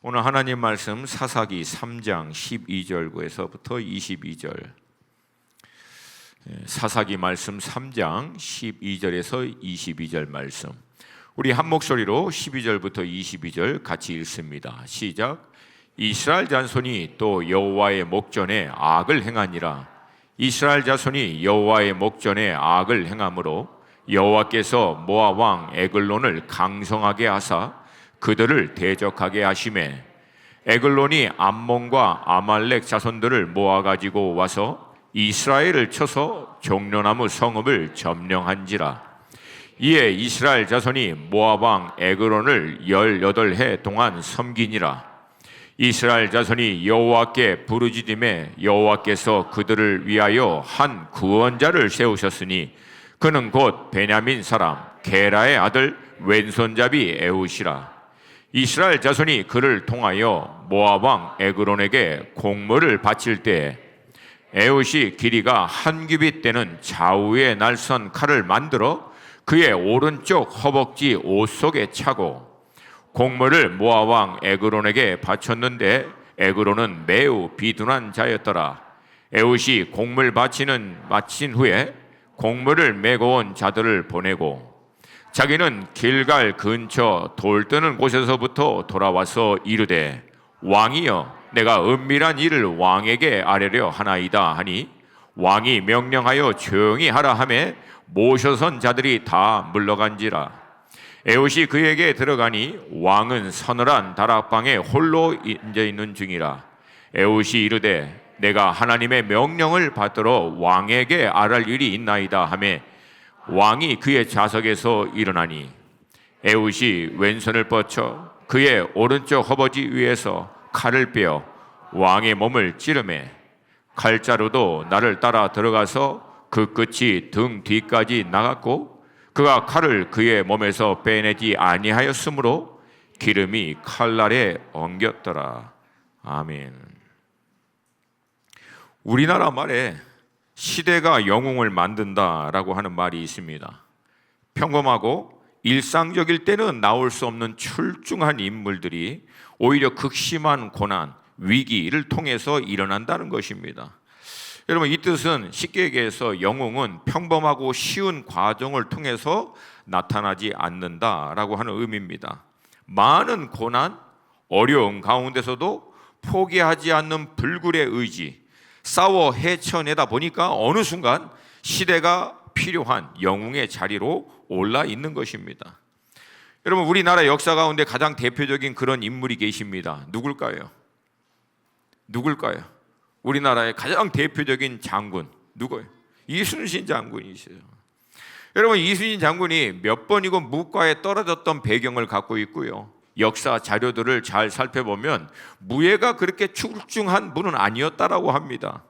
오늘 하나님 말씀 사사기 3장 12절에서부터 22절. 사사기 말씀 3장 12절에서 22절 말씀. 우리 한 목소리로 12절부터 22절 같이 읽습니다. 시작. 이스라엘 자손이 또 여호와의 목전에 악을 행하니라. 이스라엘 자손이 여호와의 목전에 악을 행함으로 여호와께서 모압 왕 에글론을 강성하게 하사 그들을 대적하게 하시매 에글론이 암몬과 아말렉 자손들을 모아가지고 와서 이스라엘을 쳐서 종려나무 성읍을 점령한지라. 이에 이스라엘 자손이 모압 왕 에글론을 18해 동안 섬기니라. 이스라엘 자손이 여호와께 부르짖음에 여호와께서 그들을 위하여 한 구원자를 세우셨으니 그는 곧 베냐민 사람 게라의 아들 왼손잡이 에훗이라. 이스라엘 자손이 그를 통하여 모압 왕 에글론에게 공물을 바칠 때에 에훗이 길이가 한 규빗 되는 좌우에 날선 칼을 만들어 그의 오른쪽 허벅지 옷 속에 차고 공물을 모압 왕 에글론에게 바쳤는데 에글론은 매우 비둔한 자였더라. 에훗이 공물 바친 후에 공물을 메고 온 자들을 보내고 자기는 길갈 근처 돌 뜨는 곳에서부터 돌아와서 이르되 왕이여 내가 은밀한 일을 왕에게 아뢰려 하나이다 하니 왕이 명령하여 조용히 하라 하매 모셔선 자들이 다 물러간지라. 에훗이 그에게 들어가니 왕은 서늘한 다락방에 홀로 앉아 있는 중이라. 에훗이 이르되 내가 하나님의 명령을 받들어 왕에게 아랄 일이 있나이다 하매 왕이 그의 좌석에서 일어나니 에훗이 왼손을 뻗쳐 그의 오른쪽 허벅지 위에서 칼을 빼어 왕의 몸을 찌르매 칼자루도 나를 따라 들어가서 그 끝이 등 뒤까지 나갔고 그가 칼을 그의 몸에서 빼내지 아니하였으므로 기름이 칼날에 엉겼더라. 아멘. 우리나라 말에 시대가 영웅을 만든다라고 하는 말이 있습니다. 평범하고 일상적일 때는 나올 수 없는 출중한 인물들이 오히려 극심한 고난, 위기를 통해서 일어난다는 것입니다. 여러분, 이 뜻은 쉽게 얘기해서 영웅은 평범하고 쉬운 과정을 통해서 나타나지 않는다라고 하는 의미입니다. 많은 고난, 어려움 가운데서도 포기하지 않는 불굴의 의지, 싸워 헤쳐내다 보니까 어느 순간 시대가 필요한 영웅의 자리로 올라 있는 것입니다. 여러분, 우리나라 역사 가운데 가장 대표적인 그런 인물이 계십니다. 누굴까요? 우리나라의 가장 대표적인 장군 누구예요? 이순신 장군이세요. 여러분, 이순신 장군이 몇 번이고 무과에 떨어졌던 배경을 갖고 있고요. 역사 자료들을 잘 살펴보면 무예가 그렇게 출중한 분은 아니었다라고 합니다.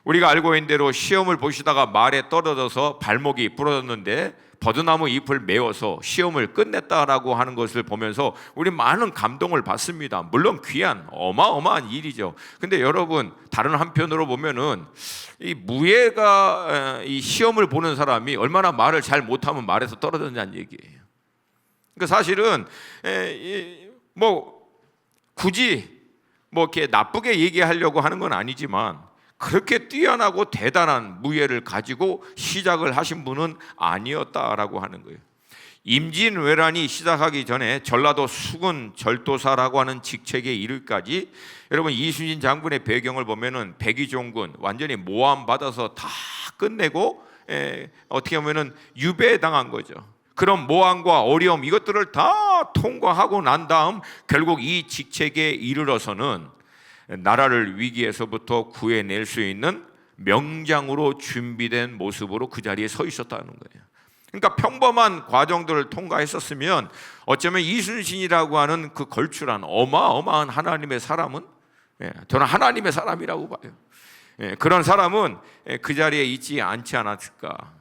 우리가 알고 있는 대로 시험을 보시다가 말에 떨어져서 발목이 부러졌는데 버드나무 잎을 메워서 시험을 끝냈다라고 하는 것을 보면서 우리 많은 감동을 받습니다. 물론 귀한 어마어마한 일이죠. 근데 여러분, 다른 한편으로 보면은 이 무예가 이 시험을 보는 사람이 얼마나 말을 잘 못하면 말에서 떨어졌냐는 얘기예요. 그러니까 사실은 굳이 이렇게 나쁘게 얘기하려고 하는 건 아니지만 그렇게 뛰어나고 대단한 무예를 가지고 시작을 하신 분은 아니었다라고 하는 거예요. 임진왜란이 시작하기 전에 전라도 수군 절도사라고 하는 직책에 이르기까지 여러분, 이순신 장군의 배경을 보면은 백의종군 완전히 모함받아서 다 끝내고 어떻게 보면은 유배당한 거죠. 그런 모함과 어려움 이것들을 다 통과하고 난 다음 결국 이 직책에 이르러서는 나라를 위기에서부터 구해낼 수 있는 명장으로 준비된 모습으로 그 자리에 서 있었다는 거예요. 그러니까 평범한 과정들을 통과했었으면 어쩌면 이순신이라고 하는 그 걸출한 어마어마한 하나님의 사람은, 저는 하나님의 사람이라고 봐요. 그런 사람은 그 자리에 있지 않지 않았을까.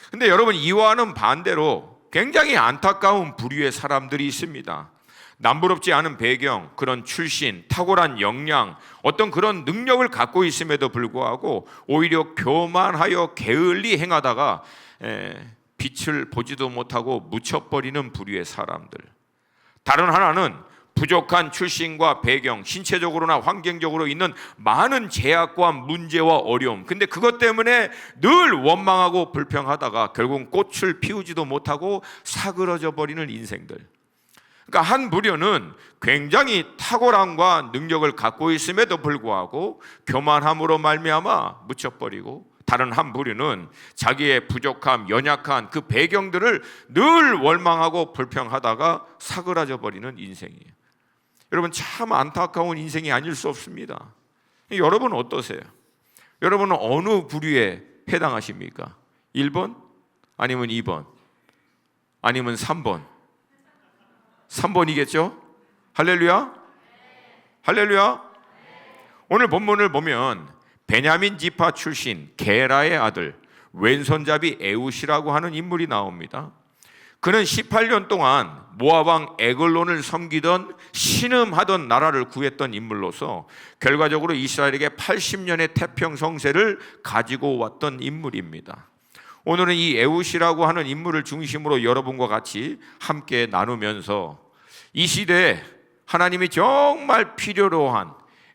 근데 여러분, 이와는 반대로 굉장히 안타까운 부류의 사람들이 있습니다. 남부럽지 않은 배경, 그런 출신, 탁월한 역량, 어떤 그런 능력을 갖고 있음에도 불구하고 오히려 교만하여 게을리 행하다가 빛을 보지도 못하고 묻혀버리는 부류의 사람들. 다른 하나는 부족한 출신과 배경, 신체적으로나 환경적으로 있는 많은 제약과 문제와 어려움, 근데 그것 때문에 늘 원망하고 불평하다가 결국은 꽃을 피우지도 못하고 사그러져 버리는 인생들. 그러니까 한 부류는 굉장히 탁월함과 능력을 갖고 있음에도 불구하고 교만함으로 말미암아 묻혀버리고, 다른 한 부류는 자기의 부족함, 연약한 그 배경들을 늘 원망하고 불평하다가 사그라져 버리는 인생이에요. 여러분, 참 안타까운 인생이 아닐 수 없습니다. 여러분은 어떠세요? 여러분은 어느 부류에 해당하십니까? 1번? 아니면 2번? 아니면 3번? 3번이겠죠? 할렐루야? 할렐루야? 오늘 본문을 보면 베냐민 지파 출신 게라의 아들 왼손잡이 에웃이라고 하는 인물이 나옵니다. 그는 18년 동안 모압 왕 에글론을 섬기던 신음하던 나라를 구했던 인물로서 결과적으로 이스라엘에게 80년의 태평 성세를 가지고 왔던 인물입니다. 오늘은 이 에웃이라고 하는 인물을 중심으로 여러분과 같이 함께 나누면서 이 시대에 하나님이 정말 필요로 한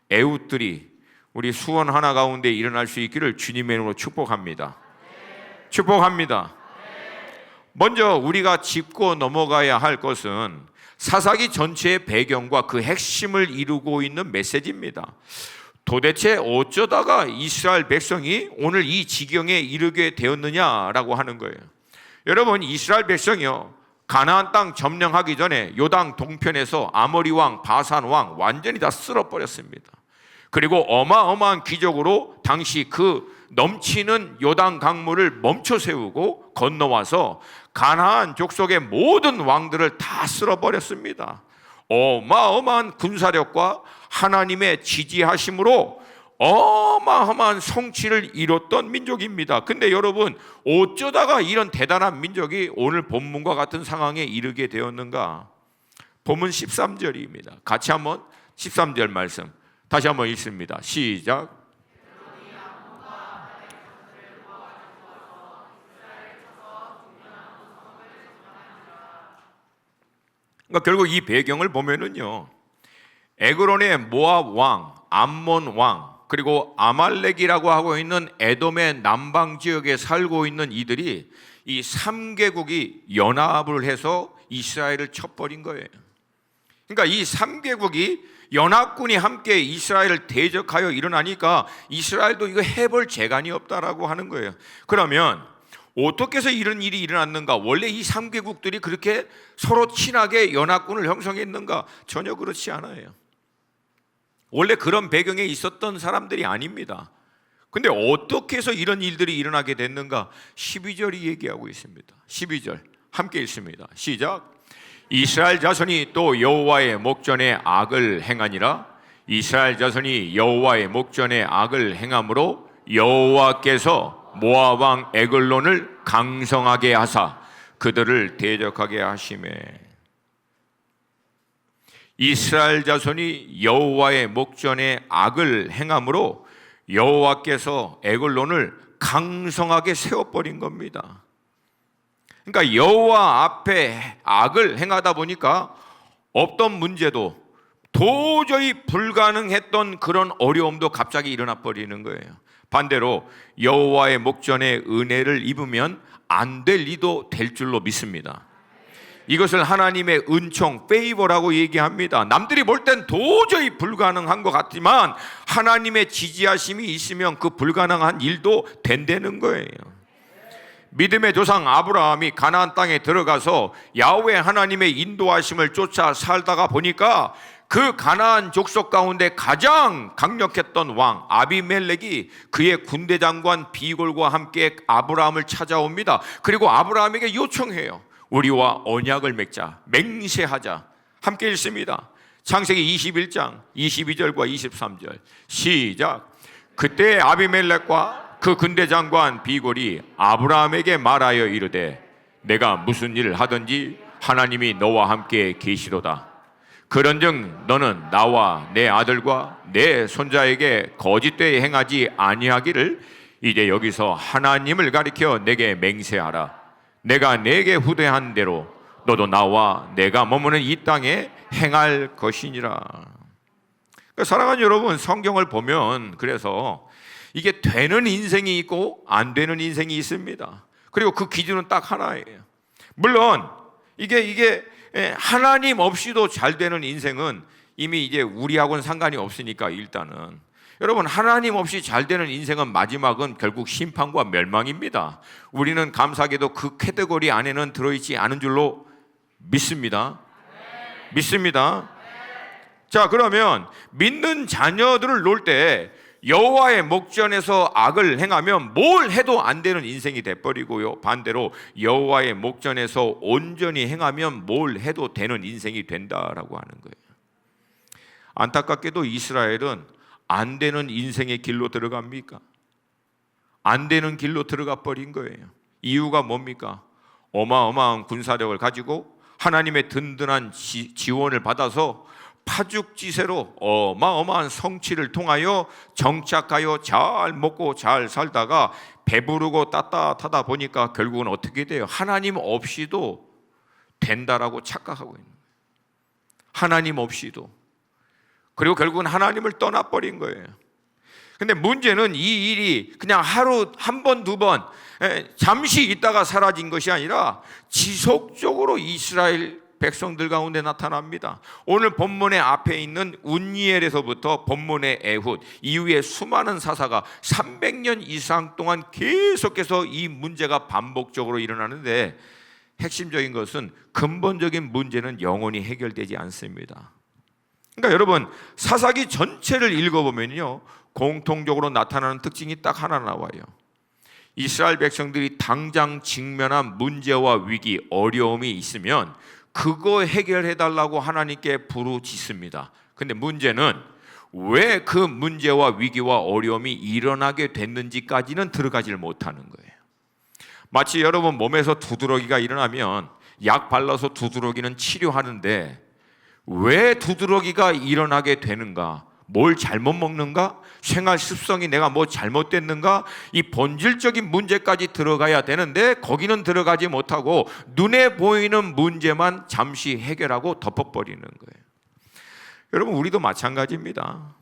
에웃들이 우리 수원 하나 가운데 일어날 수 있기를 주님의 이름으로 축복합니다. 축복합니다. 먼저 우리가 짚고 넘어가야 할 것은 사사기 전체의 배경과 그 핵심을 이루고 있는 메시지입니다. 도대체 어쩌다가 이스라엘 백성이 오늘 이 지경에 이르게 되었느냐라고 하는 거예요. 여러분, 이스라엘 백성이요, 가나안 땅 점령하기 전에 요당 동편에서 아모리 왕, 바산 왕 완전히 다 쓸어버렸습니다. 그리고 어마어마한 기적으로 당시 그 넘치는 요단 강물을 멈춰 세우고 건너와서 가나안 족속의 모든 왕들을 다 쓸어버렸습니다. 어마어마한 군사력과 하나님의 지지하심으로 어마어마한 성취를 이뤘던 민족입니다. 근데 여러분, 어쩌다가 이런 대단한 민족이 오늘 본문과 같은 상황에 이르게 되었는가? 본문 13절입니다. 같이 한번 13절 말씀 다시 한번 읽습니다. 시작. 그러니까 결국 이 배경을 보면은요, 에그론의 모압 왕, 암몬 왕, 그리고 아말렉이라고 하고 있는 에돔의 남방 지역에 살고 있는 이들이 이 3개국이 연합을 해서 이스라엘을 쳐버린 거예요. 그러니까 이 3개국이 연합군이 함께 이스라엘을 대적하여 일어나니까 이스라엘도 이거 해볼 재간이 없다라고 하는 거예요. 그러면 어떻게 해서 이런 일이 일어났는가? 원래 이 3개국들이 그렇게 서로 친하게 연합군을 형성했는가? 전혀 그렇지 않아요. 원래 그런 배경에 있었던 사람들이 아닙니다. 근데 어떻게 해서 이런 일들이 일어나게 됐는가? 12절이 얘기하고 있습니다. 12절 함께 읽습니다. 시작. 이스라엘 자손이 또 여호와의 목전에 악을 행하니라. 이스라엘 자손이 여호와의 목전에 악을 행함으로 여호와께서 모압 왕 에글론을 강성하게 하사 그들을 대적하게 하시매. 이스라엘 자손이 여호와의 목전에 악을 행함으로 여호와께서 에글론을 강성하게 세워버린 겁니다. 그러니까 여호와 앞에 악을 행하다 보니까 없던 문제도 도저히 불가능했던 그런 어려움도 갑자기 일어나 버리는 거예요. 반대로 여호와의 목전에 은혜를 입으면 안 될 리도 될 줄로 믿습니다. 이것을 하나님의 은총, 페이버라고 얘기합니다. 남들이 볼 땐 도저히 불가능한 것 같지만 하나님의 지지하심이 있으면 그 불가능한 일도 된다는 거예요. 믿음의 조상 아브라함이 가나안 땅에 들어가서 야훼 하나님의 인도하심을 쫓아 살다가 보니까 그 가나안 족속 가운데 가장 강력했던 왕 아비멜렉이 그의 군대 장관 비골과 함께 아브라함을 찾아옵니다. 그리고 아브라함에게 요청해요. 우리와 언약을 맺자, 맹세하자. 함께 읽습니다. 창세기 21장 22절과 23절 시작. 그때 아비멜렉과 그 군대 장관 비골이 아브라함에게 말하여 이르되 내가 무슨 일을 하든지 하나님이 너와 함께 계시도다. 그런즉 너는 나와 내 아들과 내 손자에게 거짓되이 행하지 아니하기를 이제 여기서 하나님을 가리켜 내게 맹세하라. 내가 내게 후대한 대로 너도 나와 내가 머무는 이 땅에 행할 것이니라. 그러니까 사랑하는 여러분, 성경을 보면 그래서 이게 되는 인생이 있고 안 되는 인생이 있습니다. 그리고 그 기준은 딱 하나예요. 물론 이게 하나님 없이도 잘 되는 인생은 이미 이제 우리하고는 상관이 없으니까, 일단은 여러분, 하나님 없이 잘 되는 인생은 마지막은 결국 심판과 멸망입니다. 우리는 감사하게도 그 카테고리 안에는 들어있지 않은 줄로 믿습니다. 믿습니다. 자, 그러면 믿는 자녀들을 놓을 때 여호와의 목전에서 악을 행하면 뭘 해도 안 되는 인생이 돼버리고요, 반대로 여호와의 목전에서 온전히 행하면 뭘 해도 되는 인생이 된다라고 하는 거예요. 안타깝게도 이스라엘은 안 되는 인생의 길로 들어갑니까? 안 되는 길로 들어가 버린 거예요. 이유가 뭡니까? 어마어마한 군사력을 가지고 하나님의 든든한 지원을 받아서 파죽지세로 어마어마한 성취를 통하여 정착하여 잘 먹고 잘 살다가 배부르고 따뜻하다 보니까 결국은 어떻게 돼요? 하나님 없이도 된다라고 착각하고 있는 거예요. 하나님 없이도. 그리고 결국은 하나님을 떠나버린 거예요. 근데 문제는 이 일이 그냥 하루 한 번, 두 번 잠시 있다가 사라진 것이 아니라 지속적으로 이스라엘 백성들 가운데 나타납니다. 오늘 본문의 앞에 있는 운니엘에서부터 본문의 에훗 이후에 수많은 사사가 300년 이상 동안 계속해서 이 문제가 반복적으로 일어나는데, 핵심적인 것은 근본적인 문제는 영원히 해결되지 않습니다. 그러니까 여러분, 사사기 전체를 읽어보면요, 공통적으로 나타나는 특징이 딱 하나 나와요. 이스라엘 백성들이 당장 직면한 문제와 위기, 어려움이 있으면 그거 해결해달라고 하나님께 부르짖습니다. 근데 문제는 왜 그 문제와 위기와 어려움이 일어나게 됐는지까지는 들어가질 못하는 거예요. 마치 여러분 몸에서 두드러기가 일어나면 약 발라서 두드러기는 치료하는데 왜 두드러기가 일어나게 되는가? 뭘 잘못 먹는가? 생활 습성이 내가 뭐 잘못됐는가? 이 본질적인 문제까지 들어가야 되는데 거기는 들어가지 못하고 눈에 보이는 문제만 잠시 해결하고 덮어버리는 거예요. 여러분, 우리도 마찬가지입니다.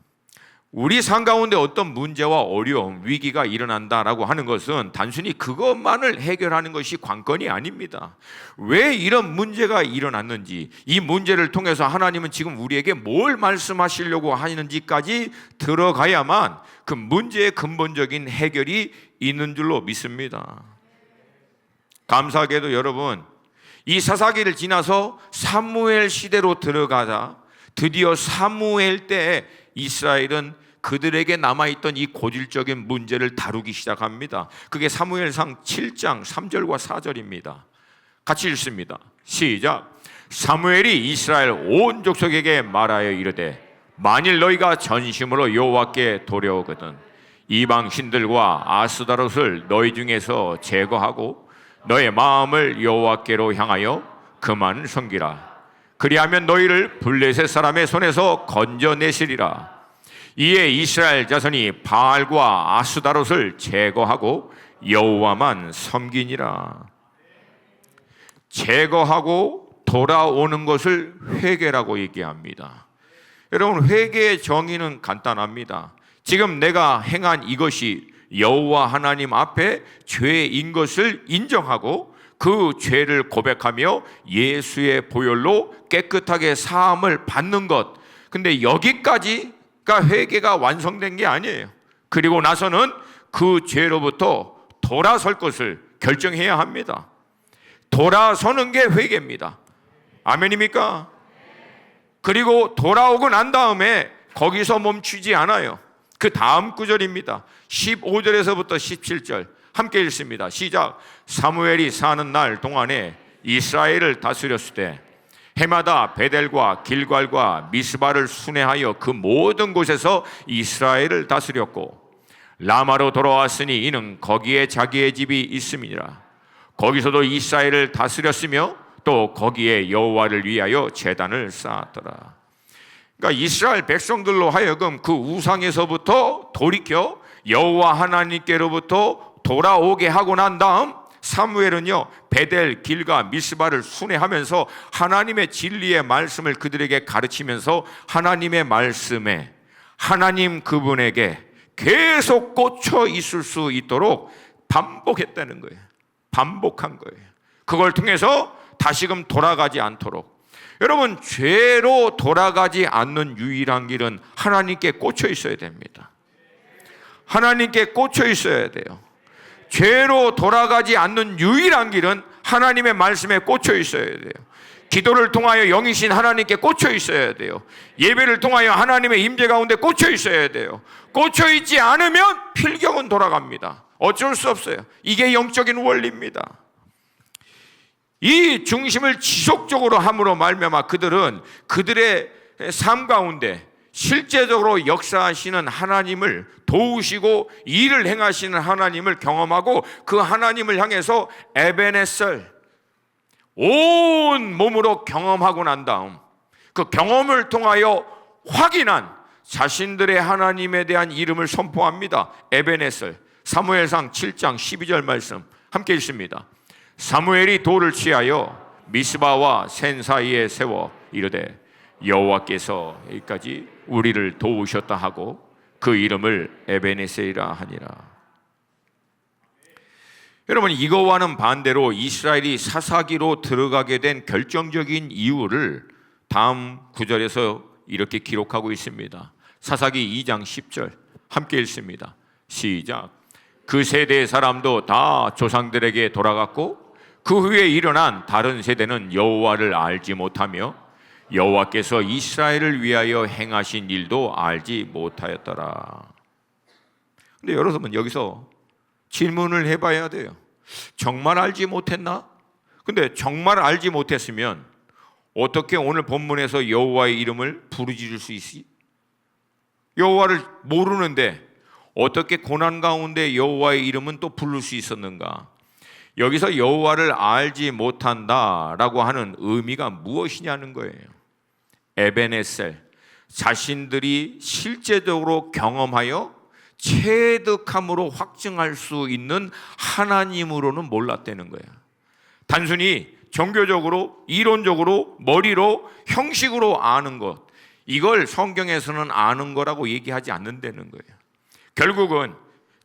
우리 삶 가운데 어떤 문제와 어려움, 위기가 일어난다라고 하는 것은 단순히 그것만을 해결하는 것이 관건이 아닙니다. 왜 이런 문제가 일어났는지, 이 문제를 통해서 하나님은 지금 우리에게 뭘 말씀하시려고 하는지까지 들어가야만 그 문제의 근본적인 해결이 있는 줄로 믿습니다. 감사하게도 여러분, 이 사사기를 지나서 사무엘 시대로 들어가자 드디어 사무엘 때 이스라엘은 그들에게 남아있던 이 고질적인 문제를 다루기 시작합니다. 그게 사무엘상 7장 3절과 4절입니다. 같이 읽습니다. 시작. 사무엘이 이스라엘 온 족속에게 말하여 이르되 만일 너희가 전심으로 여호와께 도려오거든 이방 신들과 아스다롯을 너희 중에서 제거하고 너의 마음을 여호와께로 향하여 그만 섬기라. 그리하면 너희를 블레셋 사람의 손에서 건져내시리라. 이에 이스라엘 자손이 바알과 아스다롯을 제거하고 여호와만 섬기니라. 제거하고 돌아오는 것을 회개라고 얘기합니다. 여러분, 회개의 정의는 간단합니다. 지금 내가 행한 이것이 여호와 하나님 앞에 죄인 것을 인정하고 그 죄를 고백하며 예수의 보혈로 깨끗하게 사함을 받는 것. 근데 여기까지가 회개가 완성된 게 아니에요. 그리고 나서는 그 죄로부터 돌아설 것을 결정해야 합니다. 돌아서는 게 회개입니다. 아멘입니까? 그리고 돌아오고 난 다음에 거기서 멈추지 않아요. 그 다음 구절입니다. 15절에서부터 17절 함께 읽습니다. 시작. 사무엘이 사는 날 동안에 이스라엘을 다스렸을 때 해마다 베델과 길갈과 미스바를 순회하여 그 모든 곳에서 이스라엘을 다스렸고 라마로 돌아왔으니 이는 거기에 자기의 집이 있음이니라. 거기서도 이스라엘을 다스렸으며 또 거기에 여호와를 위하여 제단을 쌓았더라. 그러니까 이스라엘 백성들로 하여금 그 우상에서부터 돌이켜 여호와 하나님께로부터 돌아오게 하고 난 다음 사무엘은요 베델, 길가, 미스바를 순회하면서 하나님의 진리의 말씀을 그들에게 가르치면서 하나님의 말씀에, 하나님 그분에게 계속 꽂혀 있을 수 있도록 반복했다는 거예요. 반복한 거예요. 그걸 통해서 다시금 돌아가지 않도록. 여러분, 죄로 돌아가지 않는 유일한 길은 하나님께 꽂혀 있어야 됩니다. 하나님께 꽂혀 있어야 돼요. 죄로 돌아가지 않는 유일한 길은 하나님의 말씀에 꽂혀 있어야 돼요. 기도를 통하여 영이신 하나님께 꽂혀 있어야 돼요. 예배를 통하여 하나님의 임재 가운데 꽂혀 있어야 돼요. 꽂혀 있지 않으면 필경은 돌아갑니다. 어쩔 수 없어요. 이게 영적인 원리입니다. 이 중심을 지속적으로 함으로 말미암아 그들은 그들의 삶 가운데 실제적으로 역사하시는 하나님을 도우시고 일을 행하시는 하나님을 경험하고 그 하나님을 향해서 에베네셀, 온 몸으로 경험하고 난 다음 그 경험을 통하여 확인한 자신들의 하나님에 대한 이름을 선포합니다. 에베네셀. 사무엘상 7장 12절 말씀 함께 읽습니다. 사무엘이 돌을 취하여 미스바와 센 사이에 세워 이르되 여호와께서 여기까지 우리를 도우셨다 하고 그 이름을 에베네셀이라 하니라. 여러분, 이거와는 반대로 이스라엘이 사사기로 들어가게 된 결정적인 이유를 다음 구절에서 이렇게 기록하고 있습니다. 사사기 2장 10절 함께 읽습니다. 시작. 그 세대의 사람도 다 조상들에게 돌아갔고 그 후에 일어난 다른 세대는 여호와를 알지 못하며 여호와께서 이스라엘을 위하여 행하신 일도 알지 못하였더라. 근데 여러분, 여기서 질문을 해봐야 돼요. 정말 알지 못했나? 근데 정말 알지 못했으면 어떻게 오늘 본문에서 여호와의 이름을 부르짖을 수 있지? 여호와를 모르는데 어떻게 고난 가운데 여호와의 이름은 또 부를 수 있었는가? 여기서 여호와를 알지 못한다라고 하는 의미가 무엇이냐는 거예요. 에베네셀, 자신들이 실제적으로 경험하여 체득함으로 확증할 수 있는 하나님으로는 몰랐다는 거예요. 단순히 종교적으로, 이론적으로, 머리로, 형식으로 아는 것, 이걸 성경에서는 아는 거라고 얘기하지 않는다는 거예요. 결국은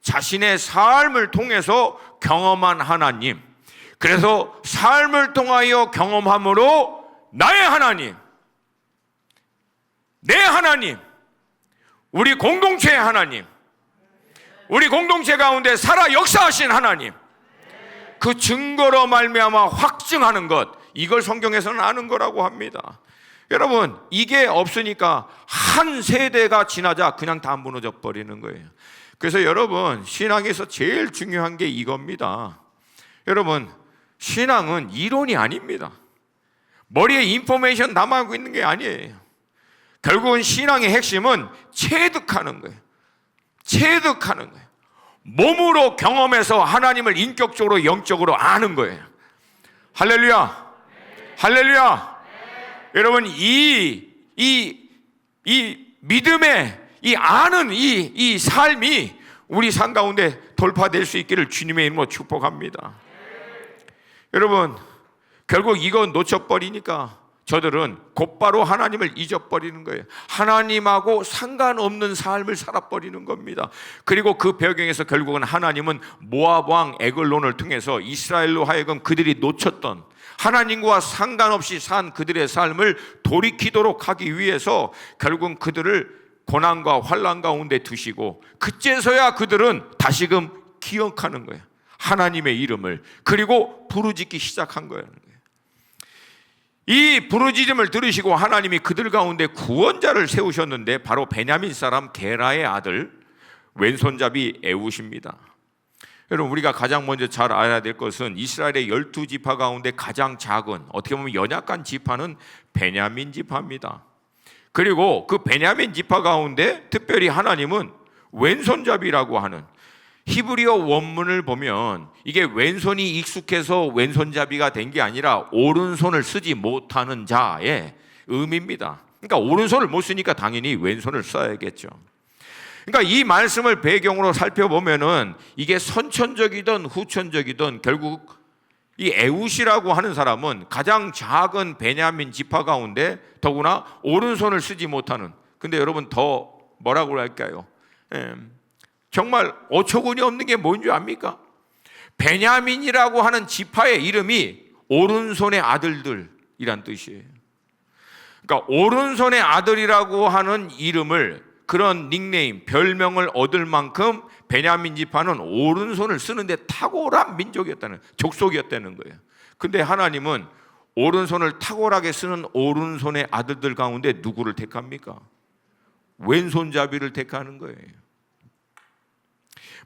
자신의 삶을 통해서 경험한 하나님, 그래서 삶을 통하여 경험함으로 나의 하나님, 내 하나님, 우리 공동체의 하나님, 우리 공동체 가운데 살아 역사하신 하나님, 그 증거로 말미암아 확증하는 것, 이걸 성경에서는 아는 거라고 합니다. 여러분, 이게 없으니까 한 세대가 지나자 그냥 다 무너져 버리는 거예요. 그래서 여러분, 신앙에서 제일 중요한 게 이겁니다. 여러분, 신앙은 이론이 아닙니다. 머리에 인포메이션 남아있고 있는 게 아니에요. 결국은 신앙의 핵심은 체득하는 거예요. 체득하는 거예요. 몸으로 경험해서 하나님을 인격적으로 영적으로 아는 거예요. 할렐루야, 할렐루야. 여러분, 이 믿음의 이 아는 이 삶이 우리 삶 가운데 돌파될 수 있기를 주님의 이름으로 축복합니다. 여러분, 결국 이거 놓쳐버리니까 저들은 곧바로 하나님을 잊어버리는 거예요. 하나님하고 상관없는 삶을 살아버리는 겁니다. 그리고 그 배경에서 결국은 하나님은 모압 왕 에글론을 통해서 이스라엘로 하여금 그들이 놓쳤던 하나님과 상관없이 산 그들의 삶을 돌이키도록 하기 위해서 결국은 그들을 고난과 환난 가운데 두시고, 그제서야 그들은 다시금 기억하는 거예요. 하나님의 이름을. 그리고 부르짖기 시작한 거예요. 이 부르짖음을 들으시고 하나님이 그들 가운데 구원자를 세우셨는데 바로 베냐민 사람 게라의 아들 왼손잡이 에훗입니다. 여러분, 우리가 가장 먼저 잘 알아야 될 것은 이스라엘의 12지파 가운데 가장 작은, 어떻게 보면 연약한 지파는 베냐민 지파입니다. 그리고 그 베냐민 지파 가운데 특별히 하나님은 왼손잡이라고 하는, 히브리어 원문을 보면 이게 왼손이 익숙해서 왼손잡이가 된 게 아니라 오른손을 쓰지 못하는 자의 의미입니다. 그러니까 오른손을 못 쓰니까 당연히 왼손을 써야겠죠. 그러니까 이 말씀을 배경으로 살펴보면은 이게 선천적이든 후천적이든 결국 이 에웃이라고 하는 사람은 가장 작은 베냐민 지파 가운데 더구나 오른손을 쓰지 못하는, 근데 여러분 더 뭐라고 할까요? 정말 어처구니 없는 게 뭔지 압니까? 베냐민이라고 하는 지파의 이름이 오른손의 아들들이란 뜻이에요. 그러니까 오른손의 아들이라고 하는 이름을, 그런 닉네임, 별명을 얻을 만큼 베냐민 지파는 오른손을 쓰는데 탁월한 민족이었다는, 족속이었다는 거예요. 근데 하나님은 오른손을 탁월하게 쓰는 오른손의 아들들 가운데 누구를 택합니까? 왼손잡이를 택하는 거예요.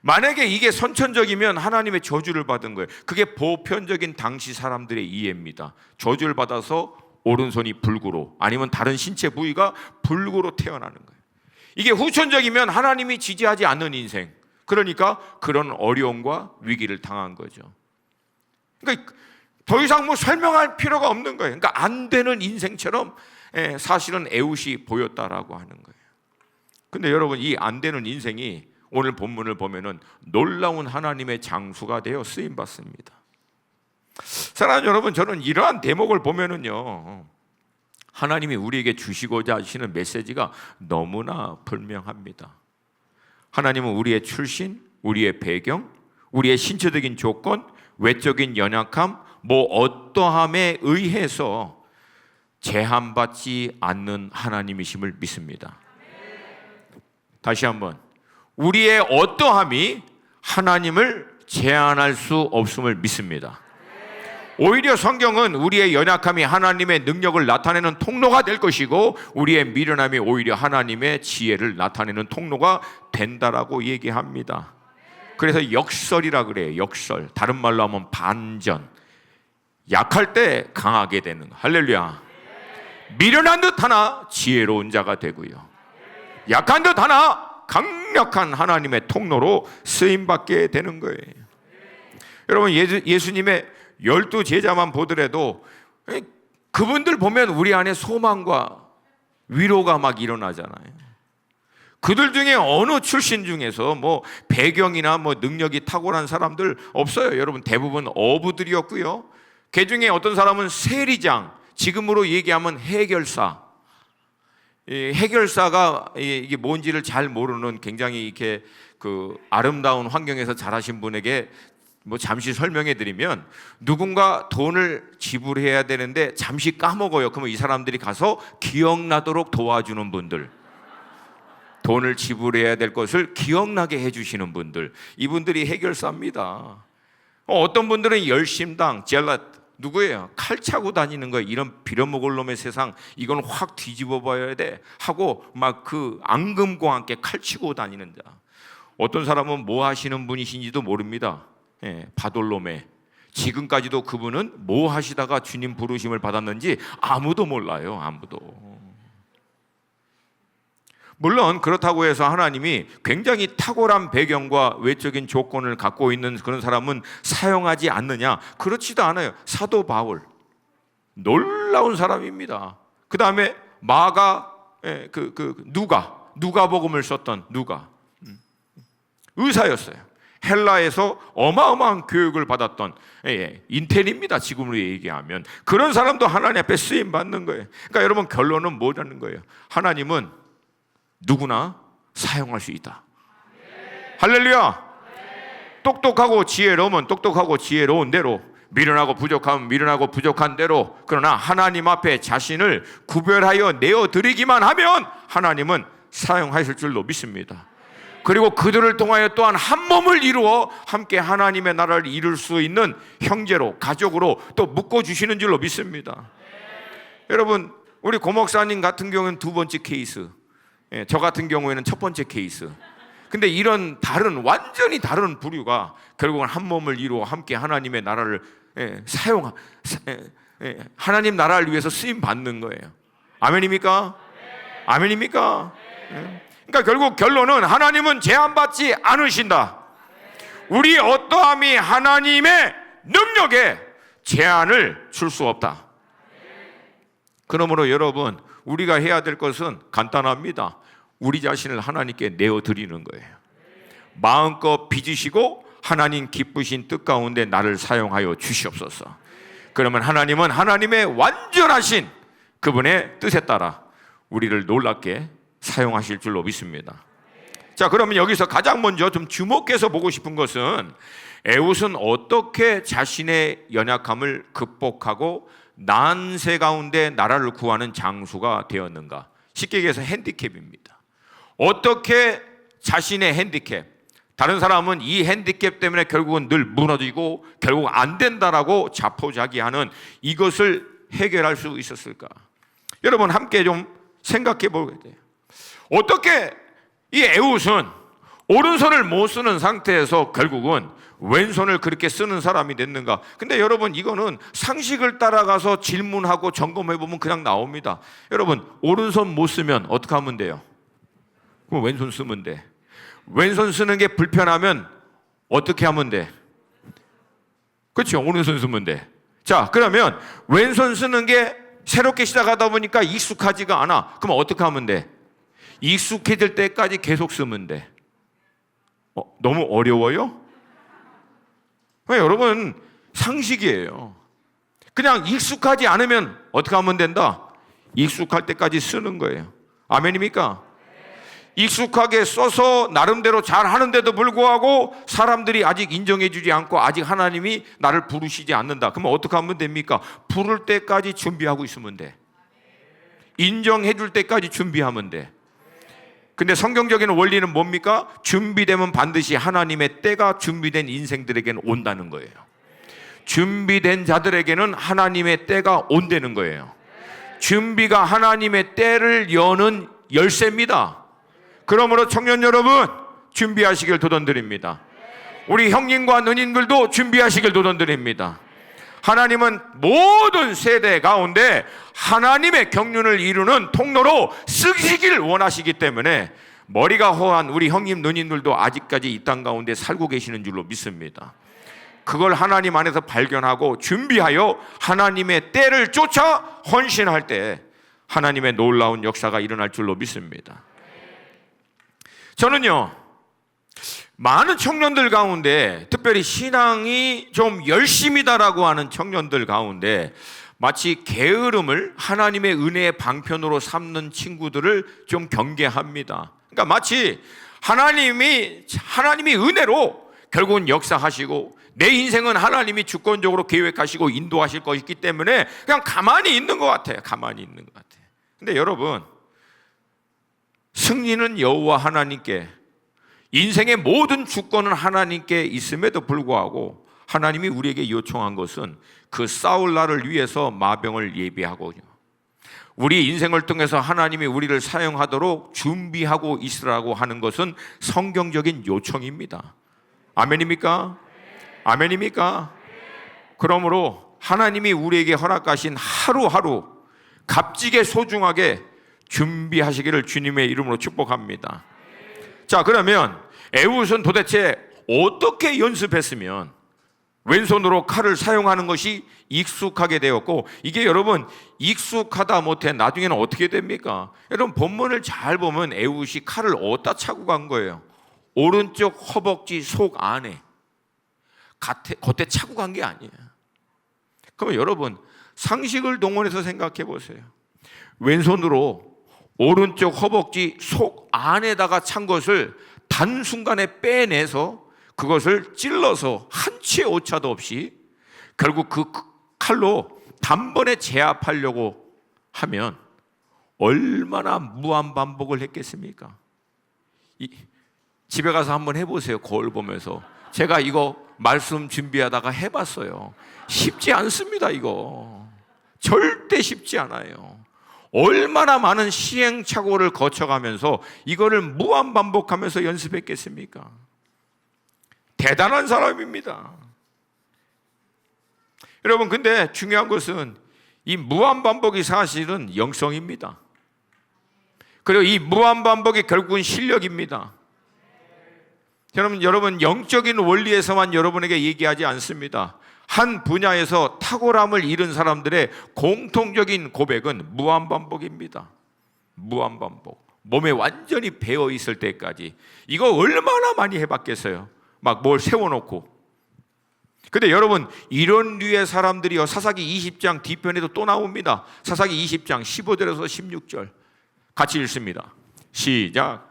만약에 이게 선천적이면 하나님의 저주를 받은 거예요. 그게 보편적인 당시 사람들의 이해입니다. 저주를 받아서 오른손이 불구로, 아니면 다른 신체 부위가 불구로 태어나는 거예요. 이게 후천적이면 하나님이 지지하지 않는 인생, 그러니까 그런 어려움과 위기를 당한 거죠. 그러니까 더 이상 뭐 설명할 필요가 없는 거예요. 그러니까 안 되는 인생처럼 사실은 에웃이 보였다라고 하는 거예요. 근데 여러분, 이 안 되는 인생이 오늘 본문을 보면은 놀라운 하나님의 장수가 되어 쓰임 받습니다. 사랑하는 여러분, 저는 이러한 대목을 보면은요, 하나님이 우리에게 주시고자 하시는 메시지가 너무나 분명합니다. 하나님은 우리의 출신, 우리의 배경, 우리의 신체적인 조건, 외적인 연약함, 뭐 어떠함에 의해서 제한받지 않는 하나님이심을 믿습니다. 다시 한번, 우리의 어떠함이 하나님을 제한할 수 없음을 믿습니다. 오히려 성경은 우리의 연약함이 하나님의 능력을 나타내는 통로가 될 것이고, 우리의 미련함이 오히려 하나님의 지혜를 나타내는 통로가 된다라고 얘기합니다. 그래서 역설이라 그래요. 역설, 다른 말로 하면 반전. 약할 때 강하게 되는, 할렐루야. 미련한 듯 하나 지혜로운 자가 되고요, 약한 듯 하나 강력한 하나님의 통로로 쓰임받게 되는 거예요. 여러분, 예수님의 12 제자만 보더라도 그분들 보면 우리 안에 소망과 위로가 막 일어나잖아요. 그들 중에 어느 출신 중에서 뭐 배경이나 뭐 능력이 탁월한 사람들 없어요. 여러분, 대부분 어부들이었고요, 그 중에 어떤 사람은 세리장, 지금으로 얘기하면 해결사. 해결사가 이게 뭔지를 잘 모르는, 굉장히 이렇게 그 아름다운 환경에서 자라신 분에게 뭐 잠시 설명해 드리면, 누군가 돈을 지불해야 되는데 잠시 까먹어요. 그러면 이 사람들이 가서 기억나도록 도와주는 분들, 돈을 지불해야 될 것을 기억나게 해주시는 분들, 이분들이 해결사입니다. 어떤 분들은 열심당, 젤랏, 누구예요? 칼 차고 다니는 거예요. 이런 빌어먹을 놈의 세상, 이건 확 뒤집어 봐야 돼 하고 막 그 앙금과 함께 칼 치고 다니는 자. 어떤 사람은 뭐 하시는 분이신지도 모릅니다. 바돌로메. 지금까지도 그분은 뭐 하시다가 주님 부르심을 받았는지 아무도 몰라요. 아무도. 물론 그렇다고 해서 하나님이 굉장히 탁월한 배경과 외적인 조건을 갖고 있는 그런 사람은 사용하지 않느냐? 그렇지도 않아요. 사도 바울, 놀라운 사람입니다. 그 다음에 마가, 누가복음을 썼던 누가, 의사였어요. 헬라에서 어마어마한 교육을 받았던 인텔입니다. 지금으로 얘기하면 그런 사람도 하나님 앞에 쓰임 받는 거예요. 그러니까 여러분, 결론은 뭐라는 거예요? 하나님은 누구나 사용할 수 있다. 할렐루야. 똑똑하고 지혜로우면 똑똑하고 지혜로운 대로, 미련하고 부족하면 미련하고 부족한 대로, 그러나 하나님 앞에 자신을 구별하여 내어드리기만 하면 하나님은 사용하실 줄로 믿습니다. 그리고 그들을 통하여 또한 한 몸을 이루어 함께 하나님의 나라를 이룰 수 있는 형제로, 가족으로 또 묶어주시는 줄로 믿습니다. 여러분, 우리 고 목사님 같은 경우는 두 번째 케이스, 저 같은 경우에는 첫 번째 케이스. 근데 이런 완전히 다른 부류가 결국은 한 몸을 이루어 함께 하나님의 나라를 하나님 나라를 위해서 쓰임 받는 거예요. 아멘입니까? 아멘입니까? 그러니까 결국 결론은 하나님은 제한받지 않으신다. 우리 어떠함이 하나님의 능력에 제한을 줄 수 없다. 그러므로 여러분, 우리가 해야 될 것은 간단합니다. 우리 자신을 하나님께 내어드리는 거예요. 마음껏 빚으시고 하나님 기쁘신 뜻 가운데 나를 사용하여 주시옵소서. 그러면 하나님은 하나님의 완전하신 그분의 뜻에 따라 우리를 놀랍게 사용하실 줄로 믿습니다. 자, 그러면 여기서 가장 먼저 좀 주목해서 보고 싶은 것은 에훗은 어떻게 자신의 연약함을 극복하고 난세 가운데 나라를 구하는 장수가 되었는가? 쉽게 얘기해서 핸디캡입니다. 어떻게 자신의 핸디캡, 다른 사람은 이 핸디캡 때문에 결국은 늘 무너지고 결국 안 된다라고 자포자기하는 이것을 해결할 수 있었을까? 여러분 함께 좀 생각해 보게 돼요. 어떻게 이 에훗은 오른손을 못 쓰는 상태에서 결국은 왼손을 그렇게 쓰는 사람이 됐는가? 근데 여러분 이거는 상식을 따라가서 질문하고 점검해 보면 그냥 나옵니다. 여러분 오른손 못 쓰면 어떻게 하면 돼요? 그럼 왼손 쓰면 돼. 왼손 쓰는 게 불편하면 어떻게 하면 돼? 그렇죠? 오른손 쓰면 돼. 자, 그러면 왼손 쓰는 게 새롭게 시작하다 보니까 익숙하지가 않아. 그럼 어떻게 하면 돼? 익숙해질 때까지 계속 쓰면 돼. 너무 어려워요? 여러분 상식이에요. 그냥 익숙하지 않으면 어떻게 하면 된다? 익숙할 때까지 쓰는 거예요. 아멘입니까? 익숙하게 써서 나름대로 잘 하는데도 불구하고 사람들이 아직 인정해 주지 않고 아직 하나님이 나를 부르시지 않는다. 그러면 어떻게 하면 됩니까? 부를 때까지 준비하고 있으면 돼. 인정해 줄 때까지 준비하면 돼. 근데 성경적인 원리는 뭡니까? 준비되면 반드시 하나님의 때가 준비된 인생들에게는 온다는 거예요. 준비된 자들에게는 하나님의 때가 온다는 거예요. 준비가 하나님의 때를 여는 열쇠입니다. 그러므로 청년 여러분 준비하시길 도전드립니다. 우리 형님과 누님들도 준비하시길 도전드립니다. 하나님은 모든 세대 가운데 하나님의 경륜을 이루는 통로로 쓰시길 원하시기 때문에 머리가 허한 우리 형님 누님들도 아직까지 이 땅 가운데 살고 계시는 줄로 믿습니다. 그걸 하나님 안에서 발견하고 준비하여 하나님의 때를 쫓아 헌신할 때 하나님의 놀라운 역사가 일어날 줄로 믿습니다. 저는요 많은 청년들 가운데 특별히 신앙이 좀 열심이다라고 하는 청년들 가운데 마치 게으름을 하나님의 은혜의 방편으로 삼는 친구들을 좀 경계합니다. 그러니까 마치 하나님이 은혜로 결국은 역사하시고 내 인생은 하나님이 주권적으로 계획하시고 인도하실 것이기 때문에 그냥 가만히 있는 것 같아요. 가만히 있는 것 같아요. 근데 여러분 승리는 여호와 하나님께, 인생의 모든 주권은 하나님께 있음에도 불구하고 하나님이 우리에게 요청한 것은 그 싸울 날을 위해서 마병을 예비하고 우리 인생을 통해서 하나님이 우리를 사용하도록 준비하고 있으라고 하는 것은 성경적인 요청입니다. 아멘입니까? 아멘입니까? 그러므로 하나님이 우리에게 허락하신 하루하루 값지게 소중하게 준비하시기를 주님의 이름으로 축복합니다. 자, 그러면 에훗은 도대체 어떻게 연습했으면 왼손으로 칼을 사용하는 것이 익숙하게 되었고, 이게 여러분 익숙하다 못해 나중에는 어떻게 됩니까? 여러분 본문을 잘 보면 에훗이 칼을 어디다 차고 간 거예요? 오른쪽 허벅지 속 안에 겉에 차고 간 게 아니에요. 그러면 여러분 상식을 동원해서 생각해 보세요. 왼손으로 오른쪽 허벅지 속 안에다가 찬 것을 단순간에 빼내서 그것을 찔러서 한 치의 오차도 없이 결국 그 칼로 단번에 제압하려고 하면 얼마나 무한반복을 했겠습니까? 집에 가서 한번 해보세요. 거울 보면서. 제가 이거 말씀 준비하다가 해봤어요. 쉽지 않습니다. 이거 절대 쉽지 않아요. 얼마나 많은 시행착오를 거쳐가면서 이거를 무한반복하면서 연습했겠습니까? 대단한 사람입니다. 여러분, 근데 중요한 것은 이 무한반복이 사실은 영성입니다. 그리고 이 무한반복이 결국은 실력입니다. 여러분 영적인 원리에서만 여러분에게 얘기하지 않습니다. 한 분야에서 탁월함을 잃은 사람들의 공통적인 고백은 무한반복입니다. 무한반복. 몸에 완전히 배어 있을 때까지. 이거 얼마나 많이 해봤겠어요. 막 뭘 세워놓고. 근데 여러분, 이런 류의 사람들이요, 사사기 20장 뒤편에도 또 나옵니다. 사사기 20장 15절에서 16절 같이 읽습니다. 시작.